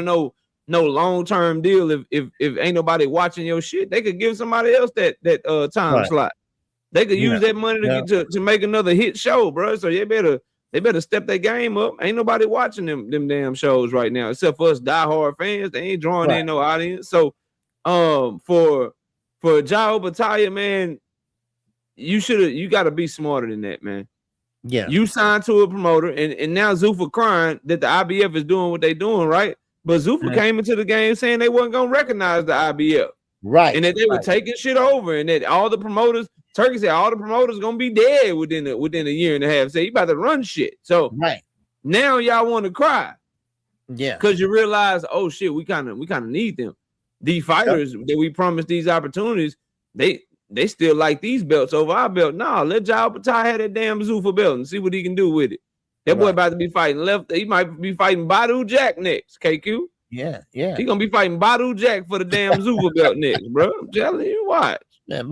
no long-term deal. If ain't nobody watching your shit, they could give somebody else that time slot. They could use that money to make another hit show, bro. So they better step their game up. Ain't nobody watching them damn shows right now, except for us diehard fans. They ain't drawing in no audience. So for Jai Opetaia, man, you got to be smarter than that, man. Yeah, you signed to a promoter, and now Zuffa crying that the IBF is doing what they doing, right? But Zuffa came into the game saying they wasn't gonna recognize the IBF, right? And that they were taking shit over, and that all the promoters, Turkey said, all the promoters gonna be dead within a year and a half. So he about to run shit. So now y'all want to cry, because you realize, oh shit, we kind of need them. These fighters that we promised these opportunities, they still like these belts over our belt. Nah, let Jai Opetaia have that damn Zuffa belt and see what he can do with it. That boy about to be fighting left. He might be fighting Badu Jack next, KQ. Yeah. He gonna be fighting Badu Jack for the damn Zuffa belt next, bro. I'm telling you, watch. Man,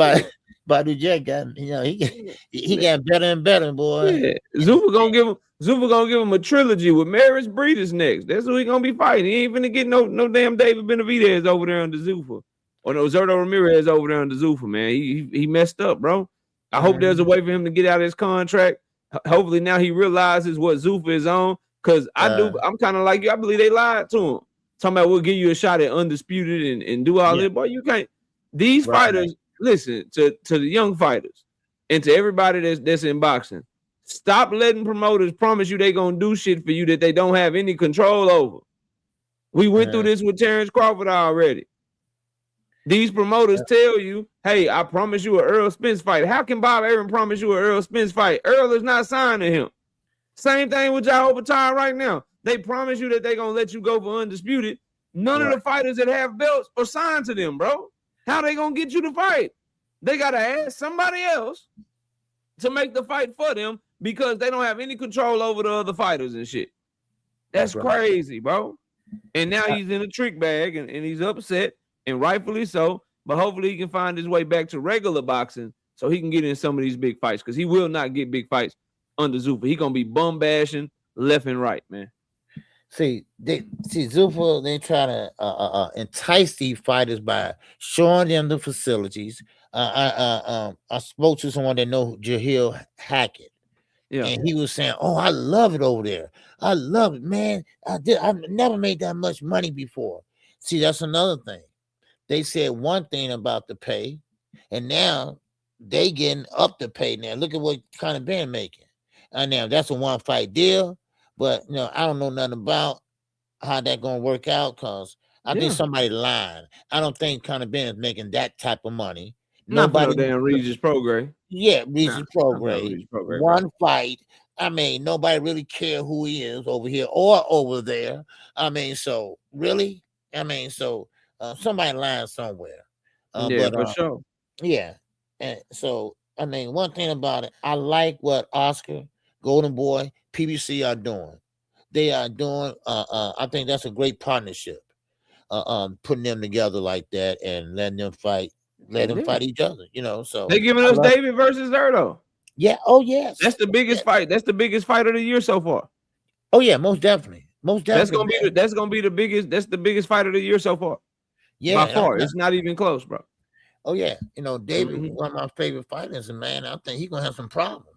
Badu Jack got, he got better and better, boy. Yeah. Zuffa gonna give him a trilogy with Maris Breeders next. That's who he gonna be fighting. He ain't finna get no damn David Benavidez over there under Zuffa. Or no, Zerto Ramirez over there on the Zuffa, man. He messed up, bro. I hope there's a way for him to get out of his contract. Hopefully now he realizes what Zuffa is on. Because I'm kind of like you. I believe they lied to him. Talking about we'll give you a shot at undisputed and do all that. Boy, you can't. These fighters, listen to the young fighters and to everybody that's in boxing. Stop letting promoters promise you they gonna do shit for you that they don't have any control over. We went through this with Terrence Crawford already. These promoters tell you, hey, I promise you an Earl Spence fight. How can Bob Arum promise you an Earl Spence fight? Earl is not signed to him. Same thing with Jehovah right now. They promise you that they're going to let you go for undisputed. None of the fighters that have belts are signed to them, bro. How they going to get you to fight? They got to ask somebody else to make the fight for them because they don't have any control over the other fighters and shit. That's crazy, bro. And now he's in a trick bag and he's upset, and rightfully so. But hopefully he can find his way back to regular boxing so he can get in some of these big fights, because he will not get big fights under Zuffa. He gonna be bum bashing left and right, man. See Zuffa, they try to entice these fighters by showing them the facilities. I spoke to someone that know Jahil Hackett. Yeah, and he was saying, "Oh, I love it over there. I love it, man. I've never made that much money before." See, that's another thing. They said one thing about the pay, and now they getting up the pay. Now look at what kind of been making. And now that's a one fight deal, but I don't know nothing about how that gonna work out, because I think somebody lying. I don't think Conor Ben is making that type of money. Nobody damn Regis Prograis. Yeah, Regis Prograis. One fight. I mean, nobody really care who he is over here or over there. I mean, so really, somebody lying somewhere. For sure. Yeah, and so I mean, one thing about it, I like what Oscar, Golden Boy, PBC are doing. They are doing. I think that's a great partnership. Putting them together like that and letting them fight. Let them fight each other, So they giving us David versus Zerto. Yeah. Oh yes. That's the biggest fight. That's the biggest fight of the year so far. Oh yeah, most definitely. That's gonna be the biggest. That's the biggest fight of the year so far. Yeah, by far. It's not even close, bro. Oh yeah, David, one of my favorite fighters, and man, I think he's gonna have some problems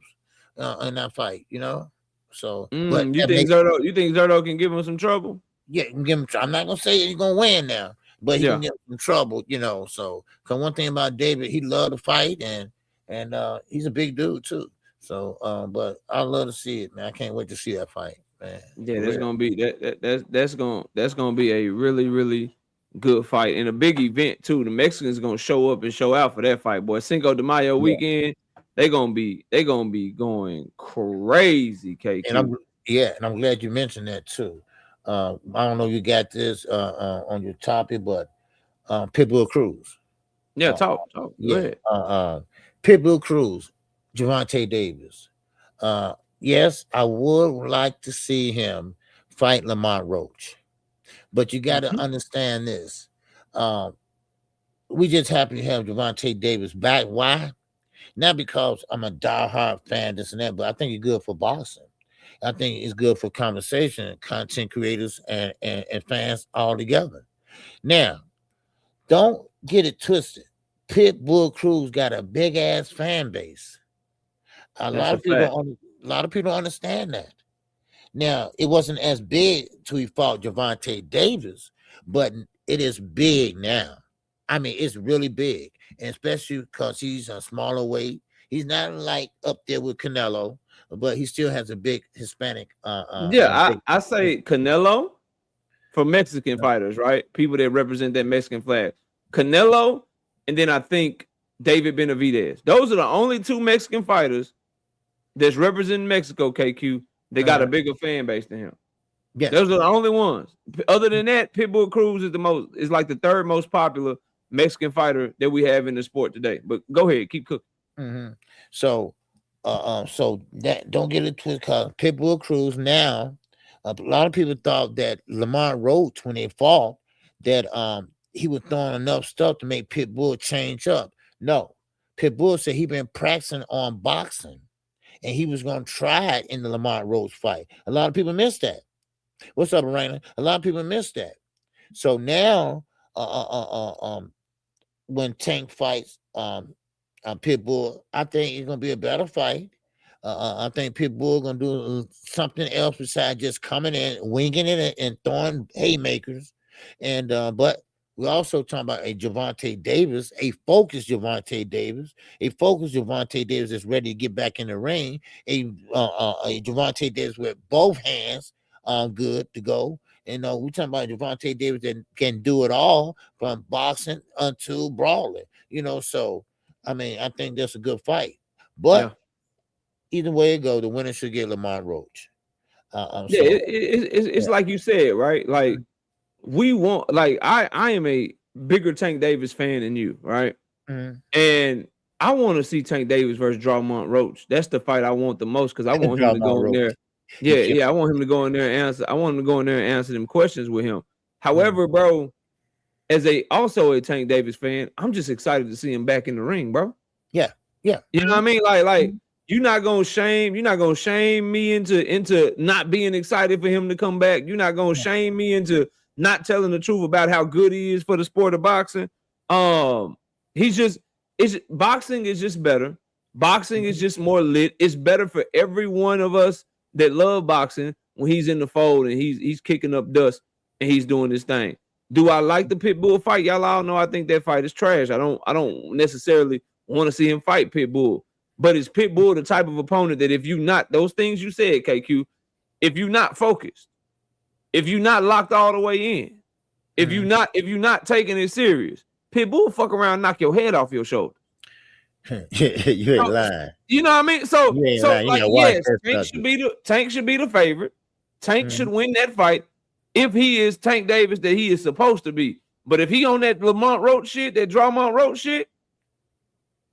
in that fight. So but you think Zerto can give him some trouble? Yeah, can give him. I'm not gonna say he's gonna win now, but he can get some trouble, So, because one thing about David, he loved to fight, and he's a big dude too. So, but I love to see it, man. I can't wait to see that fight, man. Yeah, that's gonna be that's gonna be a really, really good fight and a big event too. The Mexicans gonna show up and show out for that fight, boy. Cinco de Mayo weekend, they gonna be going crazy, KQ. And I'm glad you mentioned that too. I don't know if you got this on your topic, but Pitbull Cruz. Yeah, talk. Yeah. Pitbull Cruz, Gervonta Davis. Yes, I would like to see him fight Lamont Roach, but you got to understand this. We just happen to have Gervonta Davis back. Why? Not because I'm a diehard fan, this and that, but I think it's good for boxing. I think it's good for conversation, content creators, and fans all together. Now, don't get it twisted. Pitbull Cruz got a big ass fan base. A lot of people don't understand that. Now, it wasn't as big till he fought Gervonta Davis, but it is big now. I mean, it's really big, and especially because he's a smaller weight. He's not like up there with Canelo, but he still has a big Hispanic. I say Canelo for Mexican fighters, right? People that represent that Mexican flag. Canelo, and then I think David Benavidez. Those are the only two Mexican fighters that's representing Mexico, KQ. They got a bigger fan base than him. Yeah, those are the only ones. Other than that, Pitbull Cruz is like the third most popular Mexican fighter that we have in the sport today. But go ahead, keep cooking. So that don't get it twisted, because Pitbull Cruz now, a lot of people thought that Lamont Roach, when they fought, that he was throwing enough stuff to make Pitbull change up. No, Pitbull said he been practicing on boxing, and he was going to try it in the Lamont Roach fight. A lot of people missed that. What's up, Raina? A lot of people missed that. So now, when Tank fights Pitbull, I think it's going to be a better fight. I think Pitbull going to do something else besides just coming in, winging it, and throwing haymakers. And but we're also talking about a Gervonta Davis, a focused Gervonta Davis, that's ready to get back in the ring, a Gervonta Davis with both hands good to go, You know, we talking about Gervonta Davis that can do it all from boxing unto brawling. You know, so I mean, I think that's a good fight. But either way it go, the winner should get Lamont Roach. It's like you said, right? Like we want, like I am a bigger Tank Davis fan than you, right? And I want to see Tank Davis versus Lamont Roach. That's the fight I want the most because I want him to go in there. Yeah, I want him to go in there and answer. I want him to go in there and answer them questions with him. However, bro, as also a Tank Davis fan, I'm just excited to see him back in the ring, bro. Yeah. You know what I mean? Like you're not gonna shame me into not being excited for him to come back. You're not gonna shame me into not telling the truth about how good he is for the sport of boxing. Boxing is just better. Boxing is just more lit. It's better for every one of us that love boxing when he's in the fold and he's kicking up dust and he's doing this thing. Do I like the Pitbull fight? Y'all all know I think that fight is trash. I don't necessarily want to see him fight Pitbull. But is Pitbull the type of opponent that if you not those things you said, KQ, if you're not focused, if you're not locked all the way in, if you're not taking it serious, Pitbull fuck around and knock your head off your shoulder. You ain't lying. You know what I mean? So like, yes, Tank should be the favorite. Tank should win that fight if he is Tank Davis that he is supposed to be. But if he on that Lamont Roach shit, that Lamont Roach shit,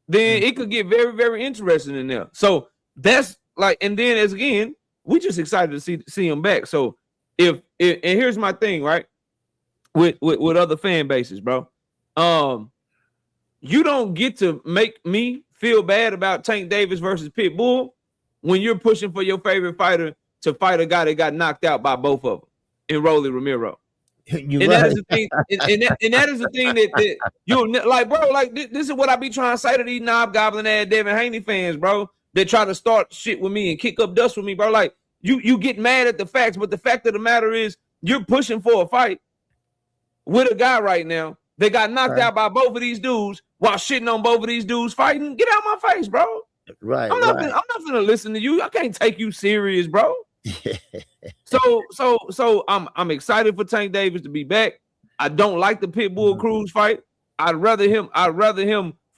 then it could get very, very interesting in there. So that's like, and then as again, we just excited to see him back. So if and here's my thing, right? With other fan bases, bro. You don't get to make me feel bad about Tank Davis versus Pitbull when you're pushing for your favorite fighter to fight a guy that got knocked out by both of them in Rolly Romero. That is the thing, and that is the thing that you'll like, bro. Like this is what I be trying to say to these knob goblin ass Devin Haney fans, bro. That try to start shit with me and kick up dust with me, bro. Like you get mad at the facts, but the fact of the matter is you're pushing for a fight with a guy right now that got knocked out by both of these dudes while shitting on both of these dudes fighting. Get out my face, bro. Right. I'm not gonna listen to you. I can't take you serious, bro. So I'm excited for Tank Davis to be back. I don't like the Pitbull Cruz fight. I'd rather him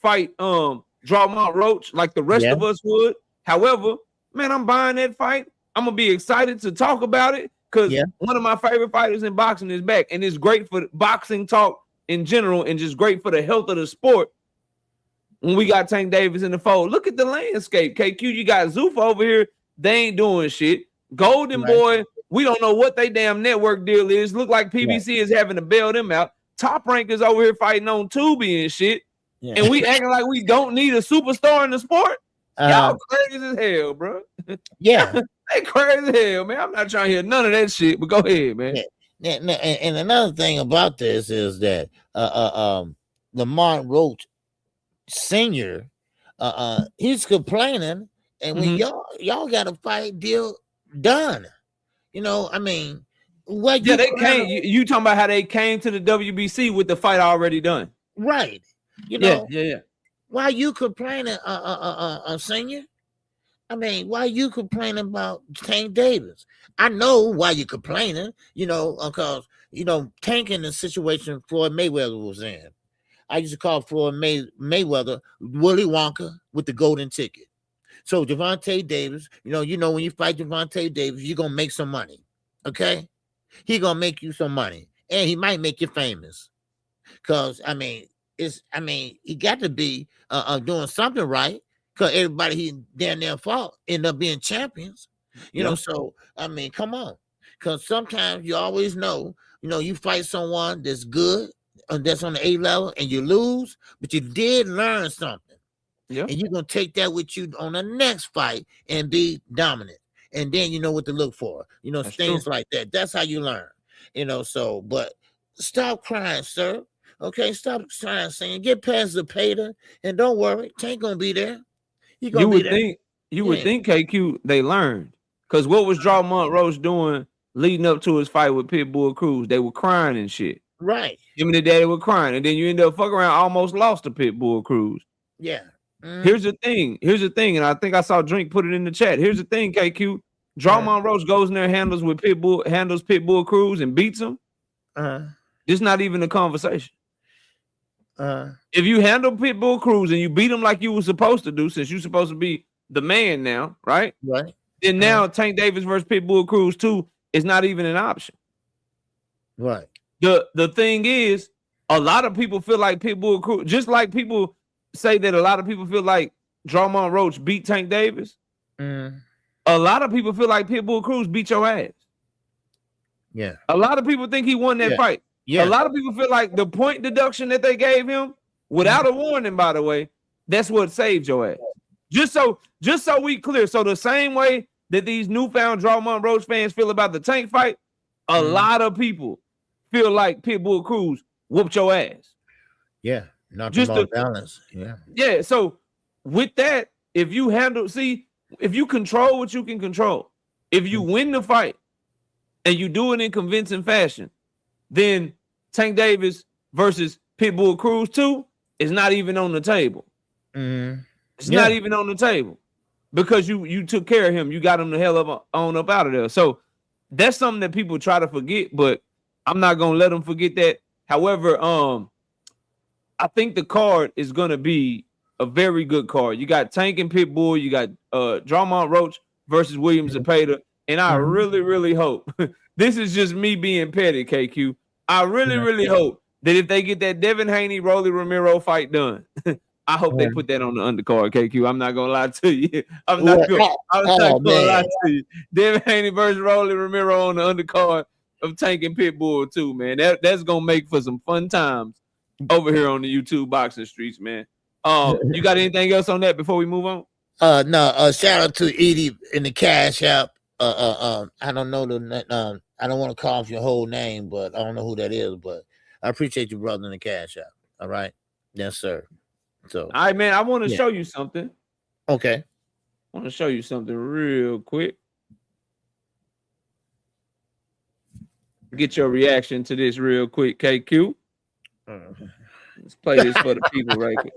fight Lamont Roach like the rest of us would. However, man, I'm buying that fight. I'm gonna be excited to talk about it because one of my favorite fighters in boxing is back, and it's great for boxing talk in general, and just great for the health of the sport. When we got Tank Davis in the fold, look at the landscape. KQ, you got Zuffa over here. They ain't doing shit. Golden Boy, we don't know what they damn network deal is. Look like PBC is having to bail them out. Top Rank is over here fighting on Tubi and shit. And we acting like we don't need a superstar in the sport. Y'all crazy as hell, bro. They crazy as hell, man. I'm not trying to hear none of that shit, but go ahead, man. And another thing about this is that Lamont Roach Sr., he's complaining, and when y'all got a fight deal done, you know, I mean, what they came. You talking about how they came to the WBC with the fight already done, right? You know, yeah. Why you complaining, Senior? I mean, why you complaining about Tank Davis? I know why you complaining, you know, because, you know, Tank in the situation Floyd Mayweather was in. I used to call Floyd Mayweather Willy Wonka with the golden ticket. So Gervonta Davis, you know, when you fight Gervonta Davis, you're going to make some money, okay? He going to make you some money, and he might make you famous. Because, he got to be doing something right. Because everybody he down there fought end up being champions, you know. So come on, because sometimes you always know, you know, you fight someone that's good, that's on the A level, and you lose, but you did learn something, and you're gonna take that with you on the next fight and be dominant, and then you know what to look for, you know, things like that. That's how you learn, you know. So, but stop crying, sir. Okay, stop crying, saying get past the Pater, and don't worry, Tank gonna be there. You would think, KQ, they learned. Because what was Lamont Roach doing leading up to his fight with Pitbull Cruz? They were crying and shit. Right. Him and the daddy were crying. And then you end up fucking around, almost lost to Pitbull Cruz. Yeah. Here's the thing. And I think I saw Drink put it in the chat. Here's the thing, KQ. Drummond Roach goes in there, handles Pitbull Cruz and beats him, it's not even a conversation. If you handle Pitbull Cruz and you beat him like you were supposed to do, since you're supposed to be the man now, right? Right. Then now Tank Davis versus Pitbull Cruz 2 is not even an option. Right. The thing is, a lot of people feel like Pitbull Cruz, just like people say that a lot of people feel like Drummond Roach beat Tank Davis. A lot of people feel like Pitbull Cruz beat your ass. Yeah. A lot of people think he won that fight. Yeah. A lot of people feel like the point deduction that they gave him without a warning, by the way, that's what saved your ass. Just so we clear. So the same way that these newfound Drummond Roach fans feel about the Tank fight, a lot of people feel like Pitbull Cruz whooped your ass. Yeah. Not just just balance. Yeah. Yeah. So with that, if you control what you can control, if you win the fight and you do it in convincing fashion, then Tank Davis versus Pitbull Cruz 2 is not even on the table. It's not even on the table because you took care of him. You got him the hell up out of there. So that's something that people try to forget, but I'm not gonna let them forget that. However, I think the card is gonna be a very good card. You got Tank and Pitbull. You got Drummond Roach versus William Zepeda, and I really, really hope this is just me being petty, KQ. I really hope that if they get that Devin Haney, Rolly Romero fight done, I hope they put that on the undercard, KQ. I'm not gonna lie to you. I'm not gonna lie to you. Devin Haney versus Rolly Romero on the undercard of Tank and Pitbull too, man. That's gonna make for some fun times over here on the YouTube boxing streets, man. You got anything else on that before we move on? No. Shout out to Edie in the Cash App. I don't know I don't want to call off your whole name, but I don't know who that is. But I appreciate you, brother, in the Cash App. All right, yes, sir. So, all right, man. I want to show you something. Okay. I want to show you something real quick. Get your reaction to this real quick, KQ. Let's play this for the people right quick.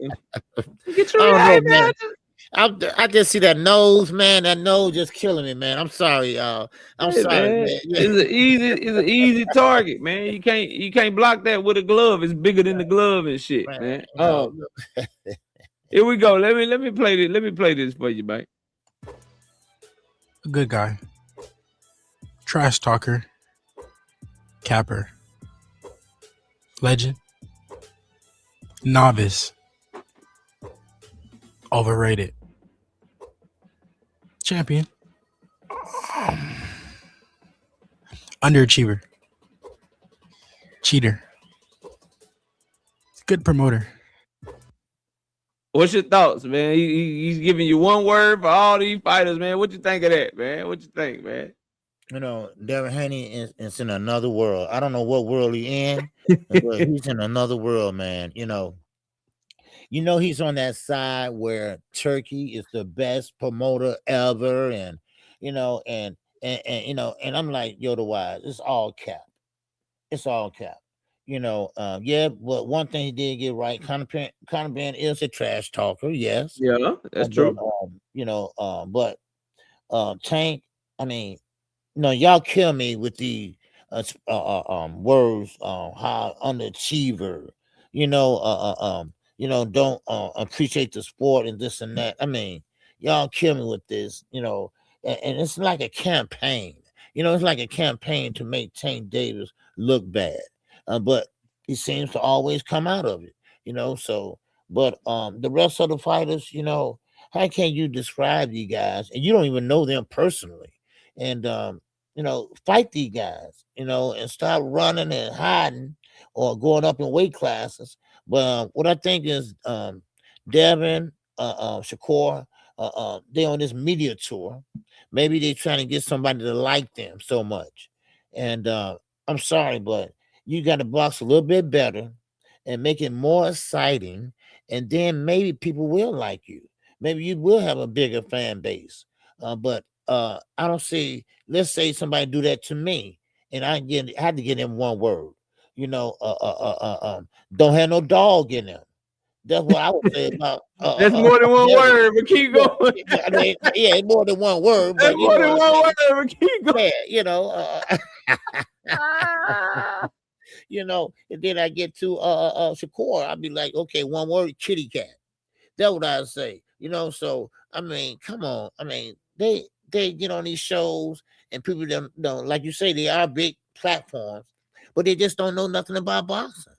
Get your reaction. I just see that nose, man. That nose just killing me, man. I'm sorry, y'all. I'm sorry, man. It's an easy target, man. You can't block that with a glove. It's bigger than the glove and shit, man. Here we go. Let me play this. Let me play this for you, mate. A good guy. Trash talker. Capper. Legend. Novice. Overrated. Champion. Underachiever. Cheater. Good promoter. What's your thoughts, man? He's giving you one word for all these fighters, man. What you think of that, man? What you think, man? You know, Devin Haney is in another world. I don't know what world he's in, but he's in another world, man. You know, he's on that side where Turkey is the best promoter ever, and and I'm like, Yoda Wise, it's all cap. It's all cap. But one thing he did get right, Conor Ben is a trash talker, yes. Yeah, that's true. But Tank, I mean, y'all kill me with the words, how underachiever, don't appreciate the sport and this and that. I mean, y'all kill me with this, and it's like a campaign. It's like a campaign to make Tank Davis look bad. But he seems to always come out of it, but the rest of the fighters, how can you describe these guys and you don't even know them personally? And fight these guys, and stop running and hiding or going up in weight classes. But what I think is Devin, Shakur, they're on this media tour. Maybe they're trying to get somebody to like them so much. And I'm sorry, but you got to box a little bit better and make it more exciting. And then maybe people will like you. Maybe you will have a bigger fan base. But I don't see, let's say somebody do that to me and I had to get him one word, don't have no dog in them. That's what I would say about. That's more than one word, but keep going. I mean, yeah, it's more than one word. That's But more than one word, but keep going. yeah, and then I get to Shakur, I'll be like, okay, one word, kitty cat. That's what I say. So I mean, come on. I mean, they get on these shows and people don't like you say, they are big platforms, but they just don't know nothing about boxing.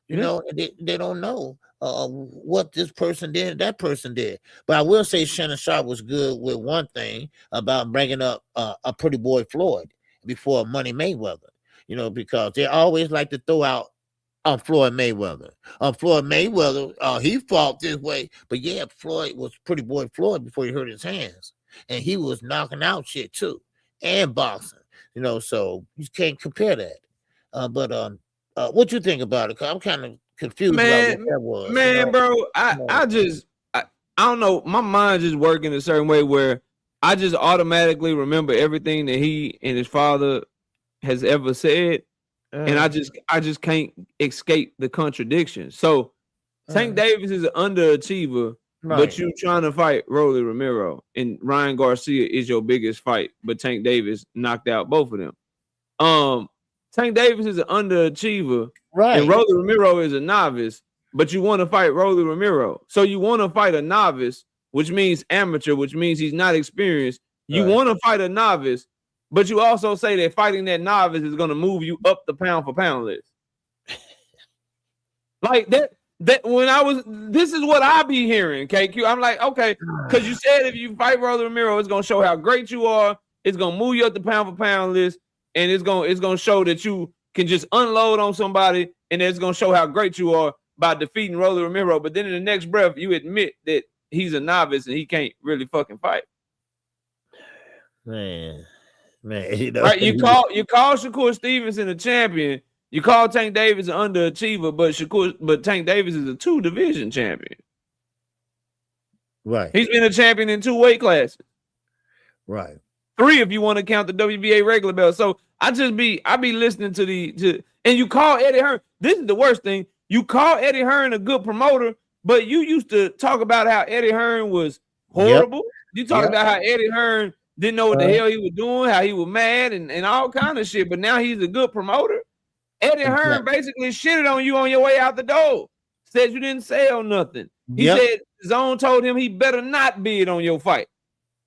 They don't know what this person did, that person did. But I will say Shannon Sharp was good with one thing about bringing up a Pretty Boy Floyd before Money Mayweather, because they always like to throw out Floyd Mayweather. Floyd Mayweather, he fought this way, but yeah, Floyd was Pretty Boy Floyd before he hurt his hands, and he was knocking out shit too, and boxing, so you can't compare that. But what you think about it? 'Cause I'm kind of confused about what that was. Man, bro, I don't know. My mind just working a certain way where I just automatically remember everything that he and his father has ever said. And I just can't escape the contradiction. So Tank Davis is an underachiever, but you trying to fight Rolly Romero, and Ryan Garcia is your biggest fight, but Tank Davis knocked out both of them. Tank Davis is an underachiever, and Rolly Romero is a novice, but you want to fight Rolly Romero. So you want to fight a novice, which means amateur, which means he's not experienced. You want to fight a novice, but you also say that fighting that novice is going to move you up the pound for pound list. Like that this is what I be hearing, KQ. I'm like, okay, because you said if you fight Rolly Romero, it's going to show how great you are. It's going to move you up the pound for pound list. And it's gonna show that you can just unload on somebody, and it's gonna show how great you are by defeating Rolly Romero. But then in the next breath, you admit that he's a novice and he can't really fucking fight. Man, right? You call Shakur Stevenson a champion. You call Tank Davis an underachiever, but Tank Davis is a 2-division champion. Right. He's been a champion in 2 weight classes. Right. 3 if you want to count the WBA regular belt. So I be listening to and you call Eddie Hearn. This is the worst thing. You call Eddie Hearn a good promoter, but you used to talk about how Eddie Hearn was horrible. You talk about how Eddie Hearn didn't know what the hell he was doing, how he was mad and all kind of shit. But now he's a good promoter. Eddie Hearn basically shitted on you on your way out the door. Said you didn't sell nothing. He said Zone told him he better not bid on your fight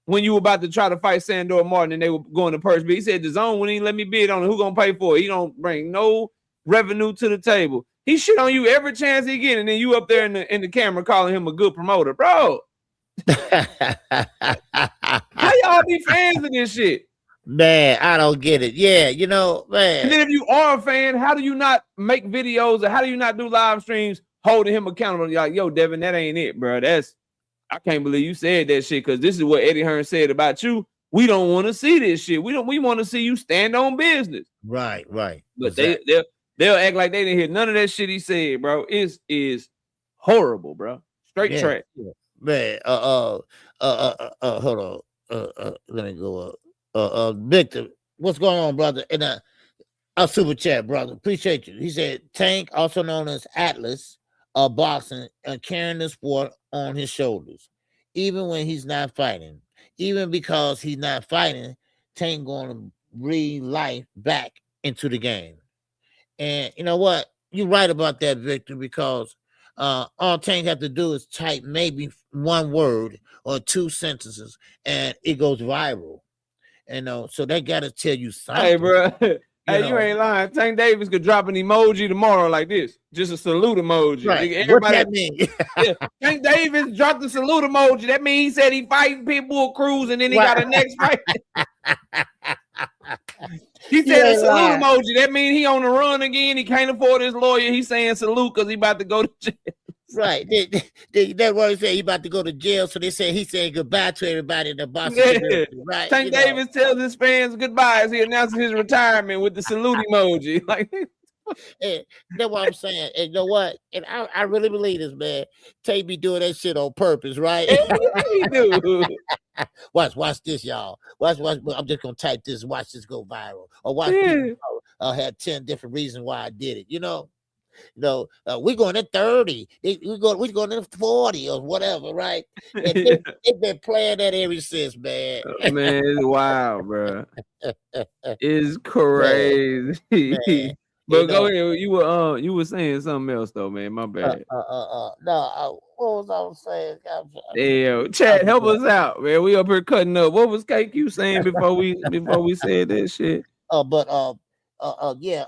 when you were about to try to fight Sandor Martin and they were going to purse bid. He said the Zone wouldn't even let me bid on it. Who gonna pay for it? He don't bring no revenue to the table. He shit on you every chance he get, and then you up there in the camera calling him a good promoter, bro. How y'all be fans of this shit? Man, I don't get it. Yeah, man. And then if you are a fan, how do you not make videos or how do you not do live streams holding him accountable? You're like, yo, Devin, that ain't it, bro. I can't believe you said that shit, because this is what Eddie Hearn said about you. We don't want to see this shit. We want to see you stand on business. Right. But they'll act like they didn't hear none of that shit he said, bro. It is horrible, bro. Straight trash. Man, hold on. Let me go up. Victor, what's going on, brother? And a super chat, brother. Appreciate you. He said Tank, also known as Atlas of boxing, carrying the sport on his shoulders, even when he's not fighting. Even because he's not fighting, Tank going to breathe life back into the game. And you know what? You're right about that, Victor, because all Tank have to do is type maybe one word or 2 sentences, and it goes viral. So they got to tell you something. Hey, bro. You ain't lying. Tank Davis could drop an emoji tomorrow like this. Just a salute emoji. Right. Everybody, what that mean? Tank Davis dropped the salute emoji. That means he said he fighting Pitbull Cruz and then he got a next fight. He said a salute emoji. That means he on the run again. He can't afford his lawyer. He's saying salute because he about to go to jail. Right. That's what he said. He about to go to jail. So they say he's saying goodbye to everybody in the boxing community. Right. Tank Davis tells his fans goodbye as he announces his retirement with the salute emoji. Like, and that's what I'm saying. And you know what? And I really believe this, man. Tank be doing that shit on purpose, right? He do. Watch this, y'all. Watch. I'm just gonna type this. Watch this go viral. Or watch this. I had 10 different reasons why I did it. We're going to 30. We're going to 40 or whatever, right? And they've been playing that ever since, man. Man, it's wild, bro. It's crazy. Man. But go ahead. You were saying something else though, man. My bad. No, what was I saying? Damn, Chad, help us out, man. We up here cutting up. What was KQ saying before we said that shit? Yeah.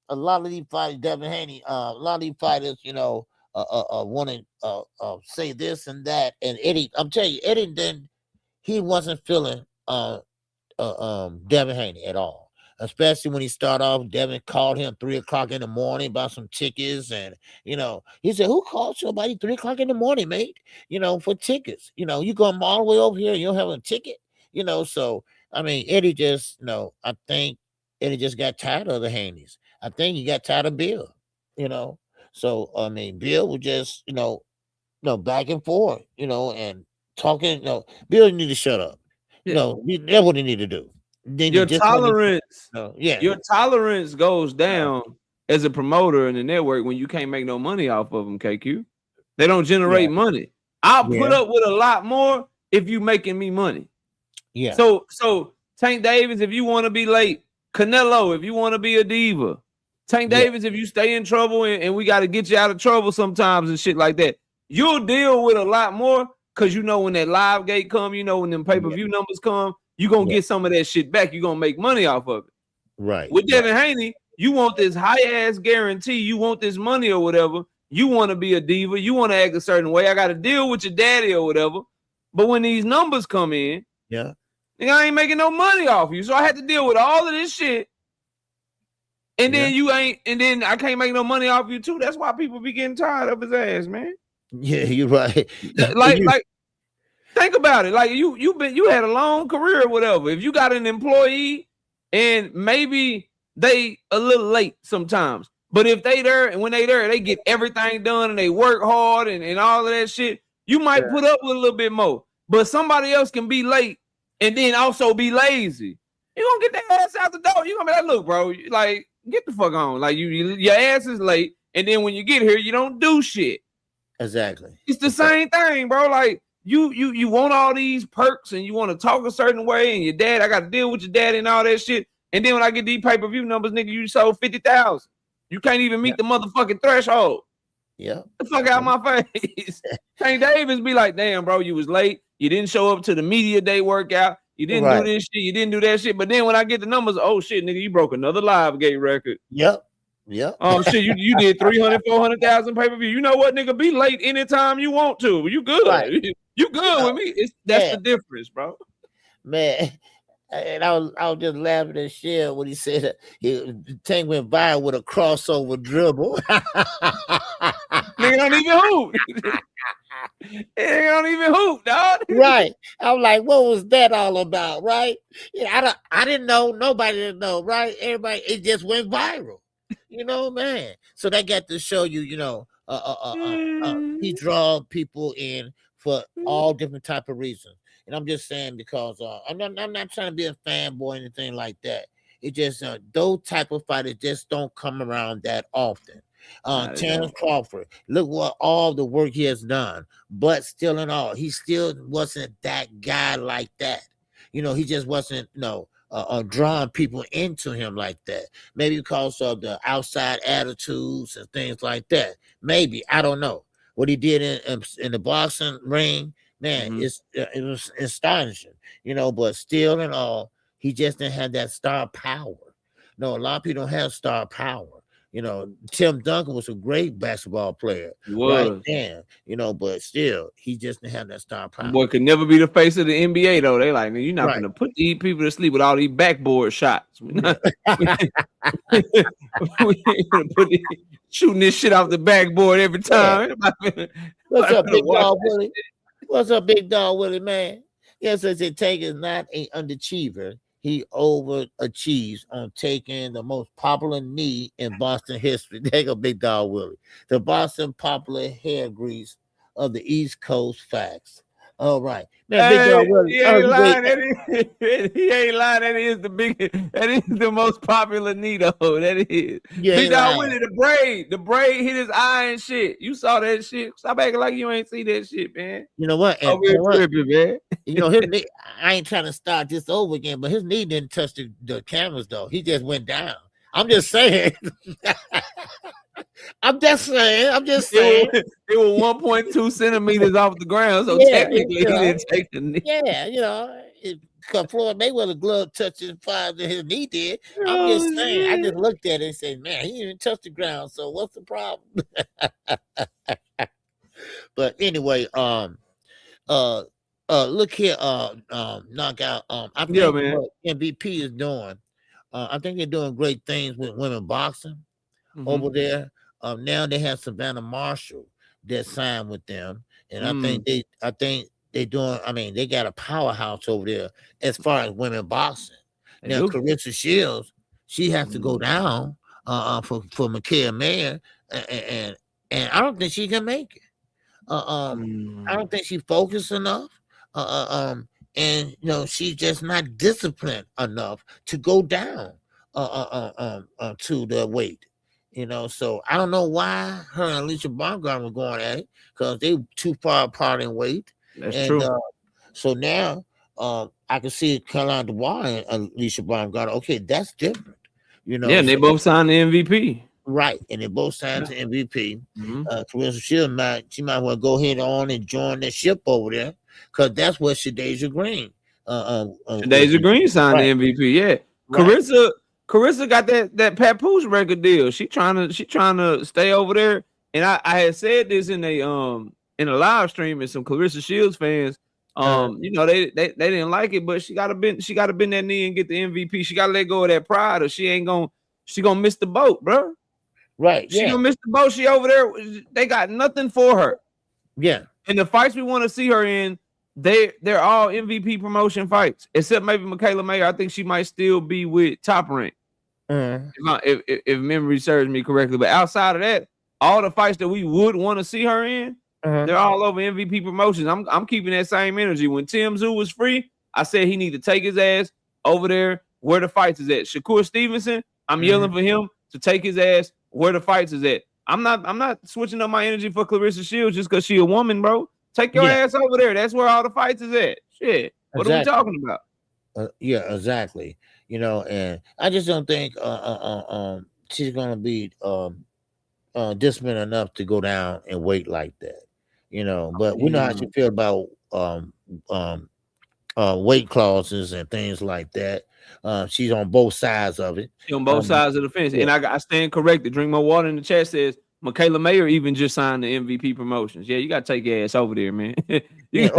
A lot of these fighters, Devin Haney, a lot of these fighters, want to say this and that. And Eddie, I'm telling you, Eddie he wasn't feeling Devin Haney at all. Especially when he started off, Devin called him 3 o'clock in the morning about some tickets. And, he said, who called somebody 3 o'clock in the morning, mate? For tickets. You going all the way over here and you don't have a ticket? So, I mean, Eddie just, I think Eddie just got tired of the Haneys. I think he got tired of Bill, So, I mean, Bill was just, back and forth, and talking. Bill need to shut up. That's what he need to do. Your tolerance, your tolerance goes down as a promoter in the network when you can't make no money off of them, KQ. They don't generate money. I'll put up with a lot more if you making me money. Yeah. So Tank Davis, if you want to be late, Canelo, if you want to be a diva, Tank Davis, if you stay in trouble and we got to get you out of trouble sometimes and shit like that, you'll deal with a lot more because when that live gate come, when them pay-per-view numbers come, you're going to get some of that shit back. You're going to make money off of it. Right. With Devin Haney, you want this high-ass guarantee. You want this money or whatever. You want to be a diva. You want to act a certain way. I got to deal with your daddy or whatever. But when these numbers come in, I ain't making no money off you. So I had to deal with all of this shit. And then then I can't make no money off you too. That's why people be getting tired of his ass, man. Yeah, you're right. Like think about it. Like you had a long career or whatever. If you got an employee and maybe they a little late sometimes, but if they there and when they there, they get everything done and they work hard and all of that shit, you might put up with a little bit more. But somebody else can be late and then also be lazy. You're gonna get that ass out the door. You're gonna be like, look, bro, like get the fuck on. Like your ass is late, and then when you get here, you don't do shit. Exactly. It's the same thing, bro. Like you want all these perks and you want to talk a certain way, and your dad, I got to deal with your dad and all that shit. And then when I get these pay-per-view numbers, nigga, you sold 50,000. You can't even meet the motherfucking threshold. Yeah. The fuck out my face. Tank Davis be like, damn, bro, you was late. You didn't show up to the media day workout. You didn't do this shit. You didn't do that shit. But then when I get the numbers, oh shit, nigga, you broke another live gate record. Yep. Shit, you did 300, 400,000 pay-per-view. You know what, nigga? Be late anytime you want to. You good. Right. You good with me. That's the difference, bro. Man. And I was just laughing at shit when he said that Tank went viral with a crossover dribble. Nigga don't even hoop. Nigga don't even hoop, dog. Right. I'm like, what was that all about? Right. I didn't know. Nobody didn't know. Right. Everybody, it just went viral. Man. So that got to show you, he draw people in for all different type of reasons. And I'm just saying because I'm not trying to be a fanboy or anything like that. It just those type of fighters just don't come around that often. Terrence Crawford, look what all the work he has done, but still in all, he still wasn't that guy like that. He just wasn't drawing people into him like that. Maybe because of the outside attitudes and things like that. Maybe, I don't know. What he did in the boxing ring, man, it was astonishing, but still in all, he just didn't have that star power. No, a lot of people don't have star power. Tim Duncan was a great basketball player. He was. Right then, but still, he just didn't have that star power. Boy could never be the face of the NBA, though. They like, you're not going to put these people to sleep with all these backboard shots. We ain't going to put shooting this shit off the backboard every time. What's up, Big Dog Willie? What's up, Big Dog Willie, man? Yes, I said Tank is not an underachiever. He overachieves on taking the most popular knee in Boston history. There go Big Dog Willie. The Boston popular hair grease of the East Coast facts. All right. Man, Big Dog Willie. He ain't lying. He ain't lying. That is that is the most popular Nito. That is. Big Dog Willie, the braid hit his eye and shit. You saw that shit. Stop acting like you ain't see that shit, man. You know what? And, you know tripping, man. You know, his knee, I ain't trying to start this over again, but his knee didn't touch the cameras though. He just went down. I'm just saying. I'm just saying. It was 1.2 centimeters off the ground, so technically he didn't take the knee. Yeah, you know, Floyd Mayweather glove touched his five than his knee did. I'm just saying. Shit. I just looked at it and said, man, he didn't even touch the ground. So what's the problem? But anyway, look here, knockout. I think what MVP is doing. I think they're doing great things with women boxing over there. Now they have Savannah Marshall that signed with them, and I think they doing. I mean, they got a powerhouse over there as far as women boxing. Now Clarissa Shields, she has to go down for Mikaela Mayer, and I don't think she can make it. I don't think she's focused enough. And you know, she's just not disciplined enough to go down to the weight. You know, so I don't know why her and Alicia Baumgartner were going at it, because they too far apart in weight. That's true. So now I can see Caroline Dubois and Alicia Baumgartner. Okay, that's different. You know, and they both signed the MVP. Right, and they both signed to MVP. Clarissa Shields might well go ahead on and join the ship over there, because that's what Shadeja Green. Shadeja Green signed the MVP. Yeah, right. Carissa got that Papoose record deal. She trying to stay over there. And I had said this in a live stream, and some Clarissa Shields fans, you know, they didn't like it, but she gotta bend that knee and get the MVP. She gotta let go of that pride, or she gonna miss the boat, bro. Right. She gonna miss the boat. She over there. They got nothing for her. Yeah. And the fights we want to see her in, they're all MVP promotion fights, except maybe Mikaela Mayer. I think she might still be with Top Rank, if memory serves me correctly. But outside of that, all the fights that we would want to see her in, they're all over MVP promotions. I'm keeping that same energy. When Tim Tszyu was free, I said he need to take his ass over there where the fights is at. Shakur Stevenson, I'm yelling for him to take his ass where the fights is at. I'm not switching up my energy for Clarissa Shields just because she a woman, bro. Take your ass over there. That's where all the fights is at. Shit. What are we talking about? Yeah, exactly. You know, and I just don't think she's gonna be disciplined enough to go down and weight like that. You know, but we know how she feel about weight clauses and things like that. She's on both sides of it. She's on both sides of the fence. And I stand corrected. Drink more water in the chat says Mikaela Mayer even just signed the MVP promotions. Yeah, you gotta take your ass over there, man. you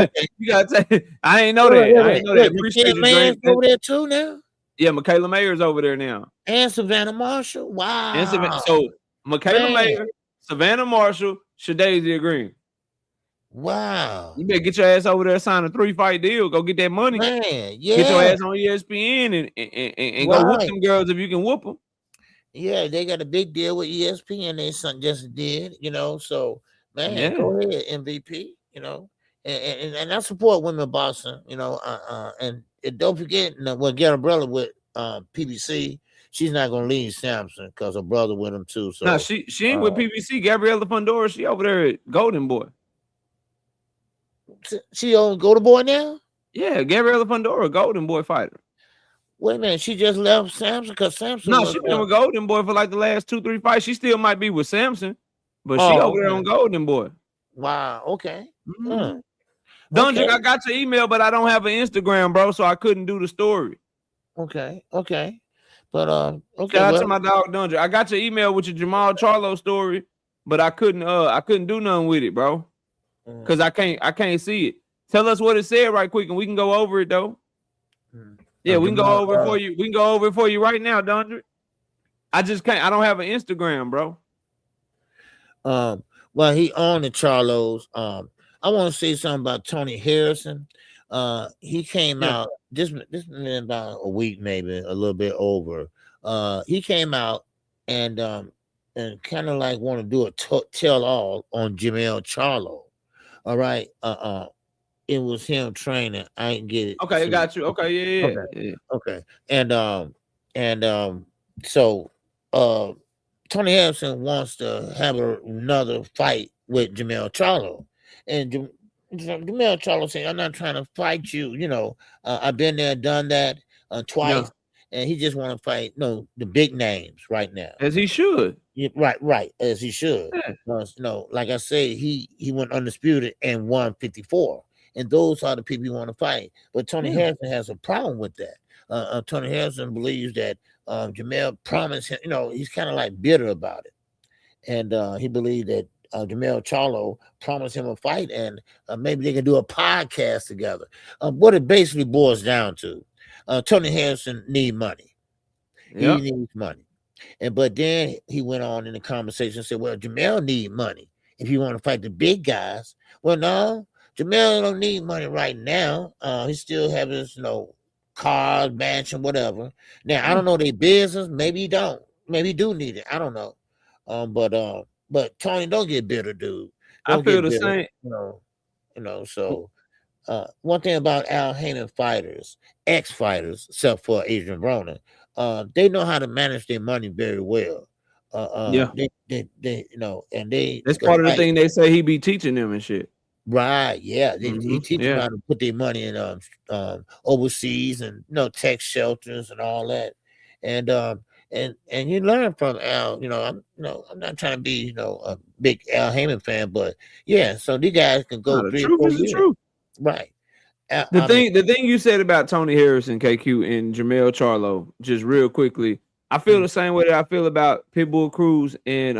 gotta take. I ain't know that. I ain't know that. Appreciate you, Drink. Over there too now. Yeah, Mikaela Mayer's over there now. And Savannah Marshall. Wow. And so Mikaela Mayer, Savannah Marshall, Shadeja Green. Wow. You better get your ass over there, sign a 3-fight deal. Go get that money. Man, yeah. Get your ass on ESPN and go whoop them girls if you can whoop them. Yeah, they got a big deal with ESPN. They just did, you know. So, man, go ahead, MVP, you know. And I support women boxing, you know. And don't forget, what Gabriella with PBC, she's not gonna leave Samson because her brother with him too. So no, she ain't with PBC. Gabriella Fundora, she over there at Golden Boy. She on Golden Boy now? Yeah, Gabriella Fundora, Golden Boy fighter. Wait a minute, she just left Samson because Samson. No, she been with Golden Boy for like the last 2-3 fights. She still might be with Samson, but she over there on Golden Boy. Wow. Okay. Dungeon, I got your email, but I don't have an Instagram, bro, so I couldn't do the story. Okay. But okay. Shout out to my dog Dungeon. I got your email with your Jamal Charlo story, but I couldn't do nothing with it, bro. Because I can't see it. Tell us what it said right quick, and we can go over it though. Yeah, we can go over it for you. We can go over it for you right now, Dondre. I just can't. I don't have an Instagram, bro. Well, he owned the Charlos. I want to say something about Tony Harrison. He came out. This been about a week, maybe a little bit over. He came out and kind of like want to do a tell all on Jamel Charlo. All right. it was him training. I didn't get it. Okay, See. got you. Okay, yeah. Okay. And so Tony Harrison wants to have another fight with Jamel Charlo. And Jamel Charlo saying, I'm not trying to fight you. You know, I've been there, done that twice. Yeah. And he just want to fight, the big names right now. As he should. Yeah, right, as he should. Yeah. Like I say, he went undisputed and won 54. And those are the people you want to fight. But Tony Harrison has a problem with that. Tony Harrison believes that Jamel promised him, he's kind of like bitter about it. And he believed that Jamel Charlo promised him a fight, and maybe they can do a podcast together. What it basically boils down to, Tony Harrison need money. Yep. He needs money. But then he went on in the conversation and said, well, Jamel need money if you want to fight the big guys. Well, no, Jamel don't need money right now. He still have his, cars, mansion, whatever. Now, I don't know their business. Maybe he don't. Maybe he do need it. I don't know. But Tony, don't get bitter, dude. Don't I feel get the bitter, same. So one thing about Al Haymon fighters, ex-fighters, except for Adrian Broner, they know how to manage their money very well. Yeah. They and they. That's part of the thing they say he be teaching them and shit. Right, yeah. He teach them how to put their money in overseas and tax shelters and all that. And you learn from Al. I'm not trying to be a big Al Haymon fan, but yeah. So these guys can go. The truth is the truth. Right. The thing you said about Tony Harrison, KQ, and Jamel Charlo, just real quickly, I feel the same way that I feel about Pitbull Cruz and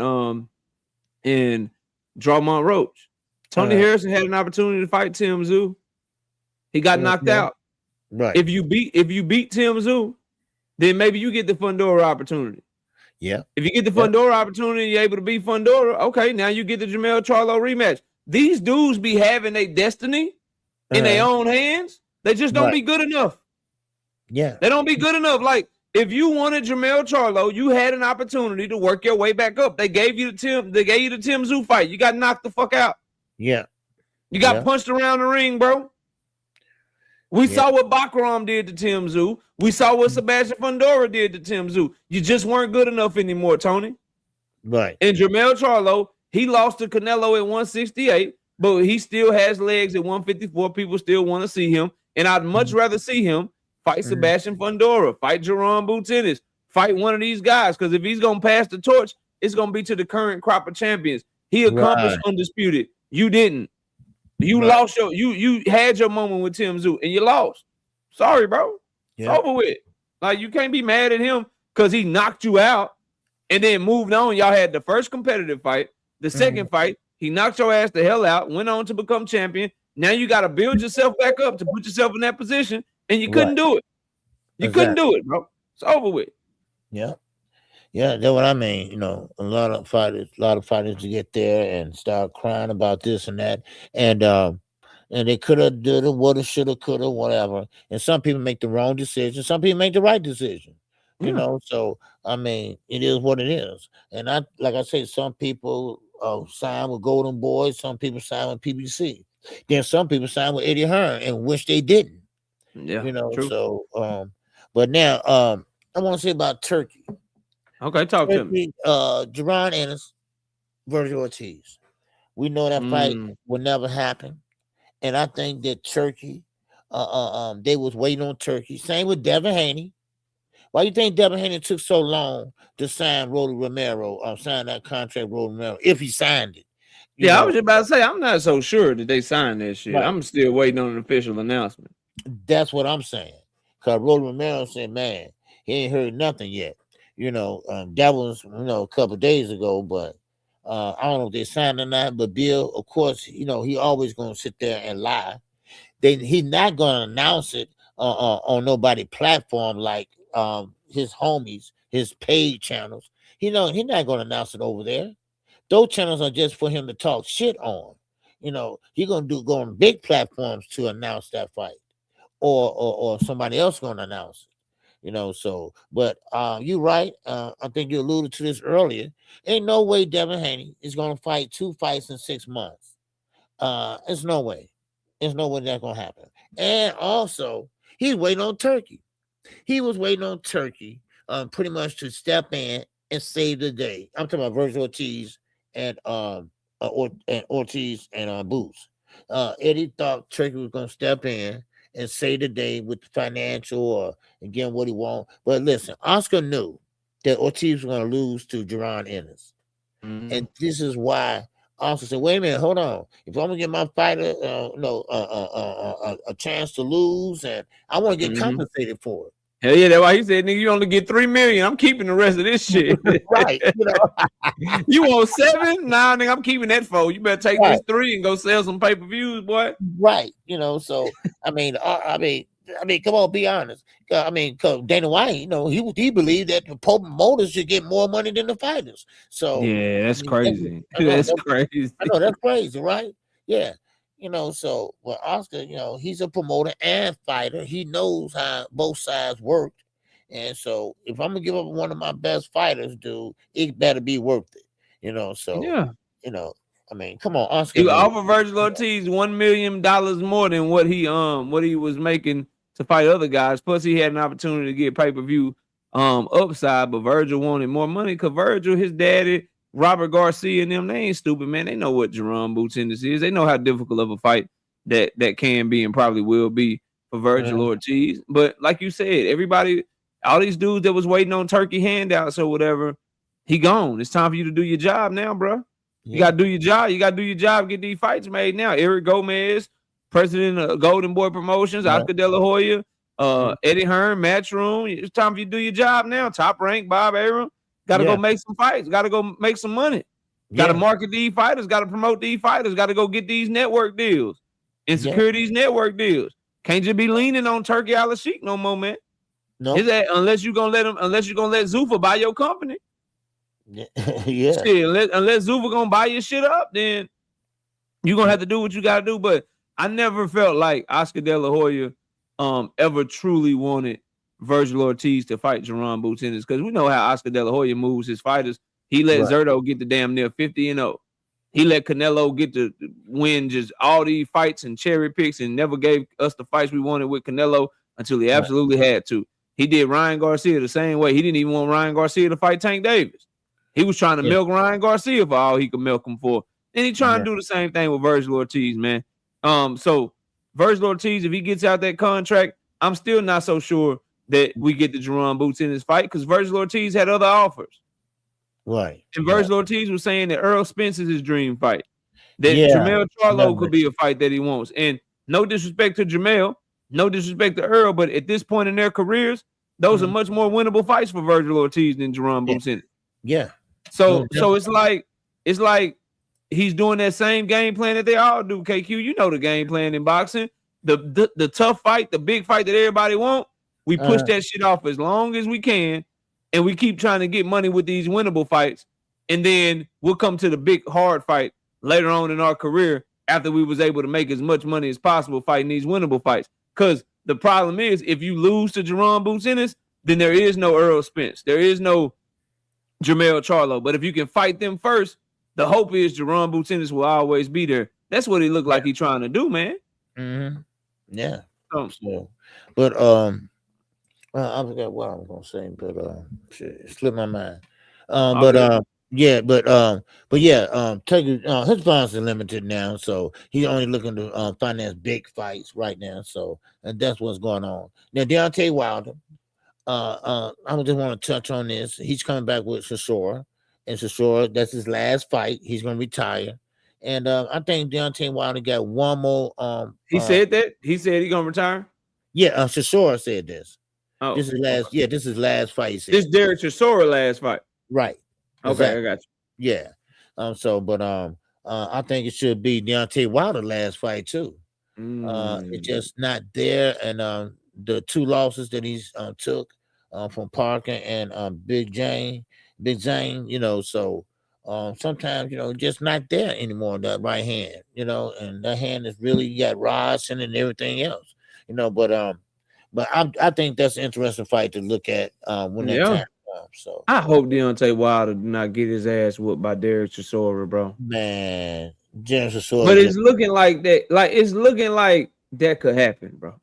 Drawmont Roach. Tony Harrison had an opportunity to fight Tim Tszyu. He got knocked out. Right. If you beat Tim Tszyu, then maybe you get the Fundora opportunity. Yeah. If you get the Fundora opportunity, you're able to beat Fundora. Okay, now you get the Jamel Charlo rematch. These dudes be having a destiny in their own hands. They just don't be good enough. Yeah. They don't be good enough. Like, if you wanted Jamel Charlo, you had an opportunity to work your way back up. They gave you the Tim Tszyu fight. You got knocked the fuck out. Yeah. You got punched around the ring, bro. We saw what Bakaram did to Tim Tszyu. We saw what Sebastian Fundora did to Tim Tszyu. You just weren't good enough anymore, Tony. Right. And Jamel Charlo, he lost to Canelo at 168, but he still has legs at 154. People still want to see him. And I'd much rather see him fight Sebastian Fundora, fight Jerome Boutinis, fight one of these guys. Because if he's going to pass the torch, it's going to be to the current crop of champions. He accomplished undisputed. You didn't. You lost you had your moment with Tim Tszyu and you lost. Sorry, bro. It's over with. Like, you can't be mad at him because he knocked you out and then moved on. Y'all had the first competitive fight, the second fight, he knocked your ass the hell out, went on to become champion. Now you got to build yourself back up to put yourself in that position, and you couldn't do it. You couldn't do it, bro. It's over with. Yeah. Yeah, that's what I mean. A lot of fighters to get there and start crying about this and that. And they could have did it, woulda, shoulda, coulda, whatever. And some people make the wrong decision. Some people make the right decision. So I mean, it is what it is. And like I say, some people sign with Golden Boys, some people sign with PBC. Then some people sign with Eddie Hearn and wish they didn't. Yeah. True. So but now I want to say about Turkey. Okay, talk to me. Jerron Ennis, Virgil Ortiz. We know that fight will never happen. And I think that Turkey, they was waiting on Turkey. Same with Devin Haney. Why you think Devin Haney took so long to sign Rolly Romero, sign that contract, Rolly Romero, if he signed it? I was just about to say, I'm not so sure that they signed that shit. Right. I'm still waiting on an official announcement. That's what I'm saying. Because Rolly Romero said, man, he ain't heard nothing yet. That was, a couple of days ago, but I don't know if they signed or not. But Bill, of course, he always going to sit there and lie. He's not going to announce it on nobody platform like his homies, his paid channels. He's not going to announce it over there. Those channels are just for him to talk shit on. He's going to go on big platforms to announce that fight, or somebody else going to announce it. But you're right. I think you alluded to this earlier. Ain't no way Devin Haney is going to fight 2 fights in 6 months. There's no way. There's no way that's gonna happen. And also, he's waiting on Turkey. He was waiting on Turkey, pretty much to step in and save the day. I'm talking about Virgil Ortiz and Ortiz and Boots. Eddie thought Turkey was gonna step in and save the day with the financial or again what he want. But listen, Oscar knew that Ortiz was gonna lose to Jaron Ennis. And this is why Oscar said, wait a minute, hold on. If I'm gonna get my fighter a chance to lose, and I want to get compensated for it. Hell yeah, that's why he said, nigga, you only get $3 million. I'm keeping the rest of this shit. Right. You want 7? Nah, nigga, I'm keeping that 4. You better take this 3 and go sell some pay-per-views, boy. Right. So I mean, come on, be honest. Cause Dana White, he believed that the promoters should get more money than the fighters. So yeah, that's crazy. That's crazy. I know that's crazy, right? Yeah. So Oscar, he's a promoter and fighter. He knows how both sides work. And so if I'm gonna give up one of my best fighters, dude, it better be worth it. So yeah. Come on, Oscar. He offered Virgil Ortiz $1 million more than what he was making to fight other guys. Plus, he had an opportunity to get pay-per-view upside, but Virgil wanted more money because Virgil, his daddy, Robert Garcia and them, they ain't stupid, man. They know what Jerome Boots Ennis is. They know how difficult of a fight that can be and probably will be for Virgil Ortiz. But like you said, everybody, all these dudes that was waiting on turkey handouts or whatever, he gone. It's time for you to do your job now, bro. You got to do your job. You got to do your job, get these fights made now. Eric Gomez, president of Golden Boy Promotions, Oscar De La Hoya, Eddie Hearn, Matchroom. It's time for you to do your job now. Top Rank, Bob Arum. Got to go make some fights. Got to go make some money. Got to market these fighters. Got to promote these fighters. Got to go get these network deals and secure these network deals. Can't just be leaning on Turkey Al-Sheikh no more, man. No, unless you're gonna let Zuffa buy your company. Yeah. Shit, unless Zuffa gonna buy your shit up, then you're gonna have to do what you gotta do. But I never felt like Oscar De La Hoya ever truly wanted Virgil Ortiz to fight Jerome Boots Ennis, because we know how Oscar De La Hoya moves his fighters. He let Zerto get the damn near 50-0. He let Canelo get to win just all these fights and cherry picks and never gave us the fights we wanted with Canelo until he absolutely had to. He did Ryan Garcia the same way. He didn't even want Ryan Garcia to fight Tank Davis. He was trying to milk Ryan Garcia for all he could milk him for. And he trying to do the same thing with Virgil Ortiz, man. So Virgil Ortiz, if he gets out that contract, I'm still not so sure that we get the Jerome Boots in this fight, because Virgil Ortiz had other offers. Right. And Virgil Ortiz was saying that Earl Spence is his dream fight. That Jermell Charlo could be a fight that he wants. And no disrespect to Jermell, no disrespect to Earl, but at this point in their careers, those are much more winnable fights for Virgil Ortiz than Jerome Boots in it. Yeah. So it's like he's doing that same game plan that they all do. KQ, you know the game plan in boxing. The tough fight, the big fight that everybody want, we push that shit off as long as we can, and we keep trying to get money with these winnable fights, and then we'll come to the big hard fight later on in our career after we was able to make as much money as possible fighting these winnable fights. Because the problem is, if you lose to Jerome Boots Ennis, then there is no Earl Spence, there is no Jermell Charlo. But if you can fight them first, the hope is Jerome Boots Ennis will always be there. That's what he looked like he trying to do, man. Mm-hmm. Yeah. But I forgot what I was gonna say, but shit, it slipped my mind. His funds are limited now, so he's only looking to finance big fights right now. So, and that's what's going on now. Deontay Wilder, I just want to touch on this. He's coming back with Chisora, and Chisora, that's his last fight. He's gonna retire, and I think Deontay Wilder got one more. He said that. He said he's gonna retire. Yeah, Chisora said this. Oh, this is last. Yeah, this is last fight. He said. This Derek Chisora last fight. Right. Okay, exactly. I got you. Yeah. I think it should be Deontay Wilder last fight too. It's just not there, and the two losses that he's took from Parker and Big Zane, so sometimes just not there anymore. That right hand, and that hand is really got Rodson and everything else, but I think that's an interesting fight to look at when that time comes. So I hope Deontay Wilder do not get his ass whooped by Derek Chisora, bro. Man, But it's looking like that. Like it's looking like that could happen, bro.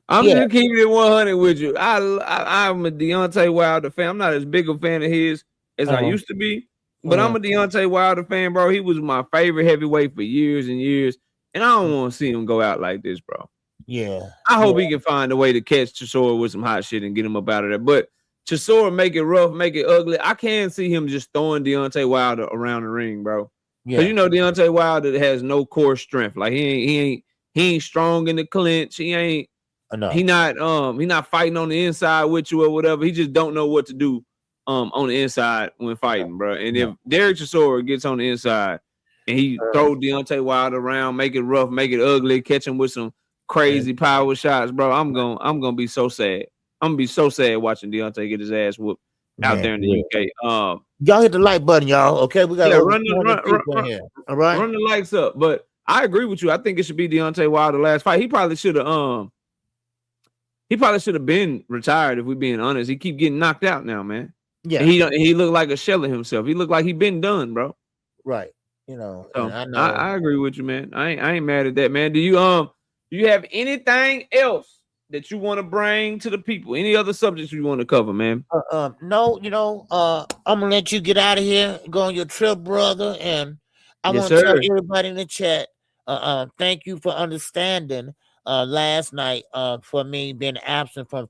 I'm just keeping it 100 with you. I'm a Deontay Wilder fan. I'm not as big a fan of his as I used to be, but I'm a Deontay Wilder fan, bro. He was my favorite heavyweight for years and years, and I don't want to see him go out like this, bro. Yeah. I hope he can find a way to catch Chisora with some hot shit and get him up out of there. But Chisora make it rough, make it ugly. I can't see him just throwing Deontay Wilder around the ring, bro. Because you know Deontay Wilder has no core strength. Like he ain't strong in the clinch. He not fighting on the inside with you or whatever. He just don't know what to do on the inside when fighting, bro. And if Derek Chisora gets on the inside and he throw Deontay Wilder around, make it rough, make it ugly, catch him with some crazy power shots, bro, I'm gonna be so sad. I'm gonna be so sad watching Deontay get his ass whooped out there in the UK. Y'all hit the like button, y'all. Okay, we got run the likes up. But I agree with you. I think it should be Deontay Wilder last fight. He probably should have been retired if we're being honest. He keep getting knocked out now, man. Yeah, and he looked like a shell of himself. He looked like he been done, bro. Right. You know, so I agree with you, man. I ain't mad at that, man. Do you have anything else that you want to bring to the people? Any other subjects you want to cover, man? No, I'm gonna let you get out of here, go on your trip, brother. And I want to tell everybody in the chat, thank you for understanding last night for me being absent from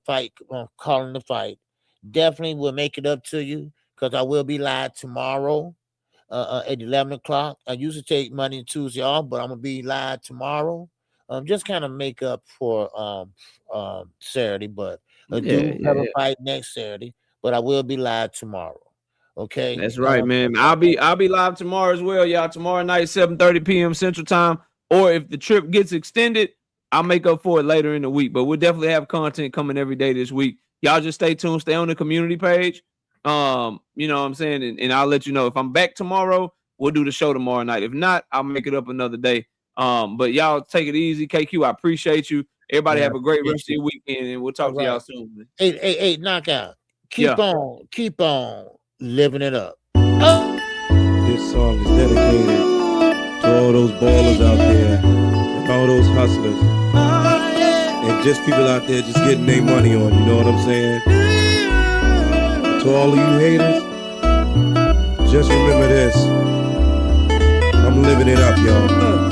calling the fight. Definitely will make it up to you because I will be live tomorrow at 11 o'clock. I usually take Monday and Tuesday off, but I'm gonna be live tomorrow. Just kind of make up for Saturday, but I do have a fight next Saturday, but I will be live tomorrow. Okay, that's right, man. I'll be live tomorrow as well, y'all. Tomorrow night, 7:30 p.m. Central Time. Or if the trip gets extended, I'll make up for it later in the week. But we'll definitely have content coming every day this week. Y'all just stay tuned, stay on the community page. You know what I'm saying, and I'll let you know if I'm back tomorrow. We'll do the show tomorrow night. If not, I'll make it up another day. But y'all take it easy. KQ, I appreciate you. Everybody have a great rest of your weekend, and we'll talk to y'all soon. Man. Hey, knockout. Keep on living it up. This song is dedicated to all those ballers out there and all those hustlers and just people out there just getting their money on, you know what I'm saying? To all of you haters, just remember this. I'm living it up, y'all.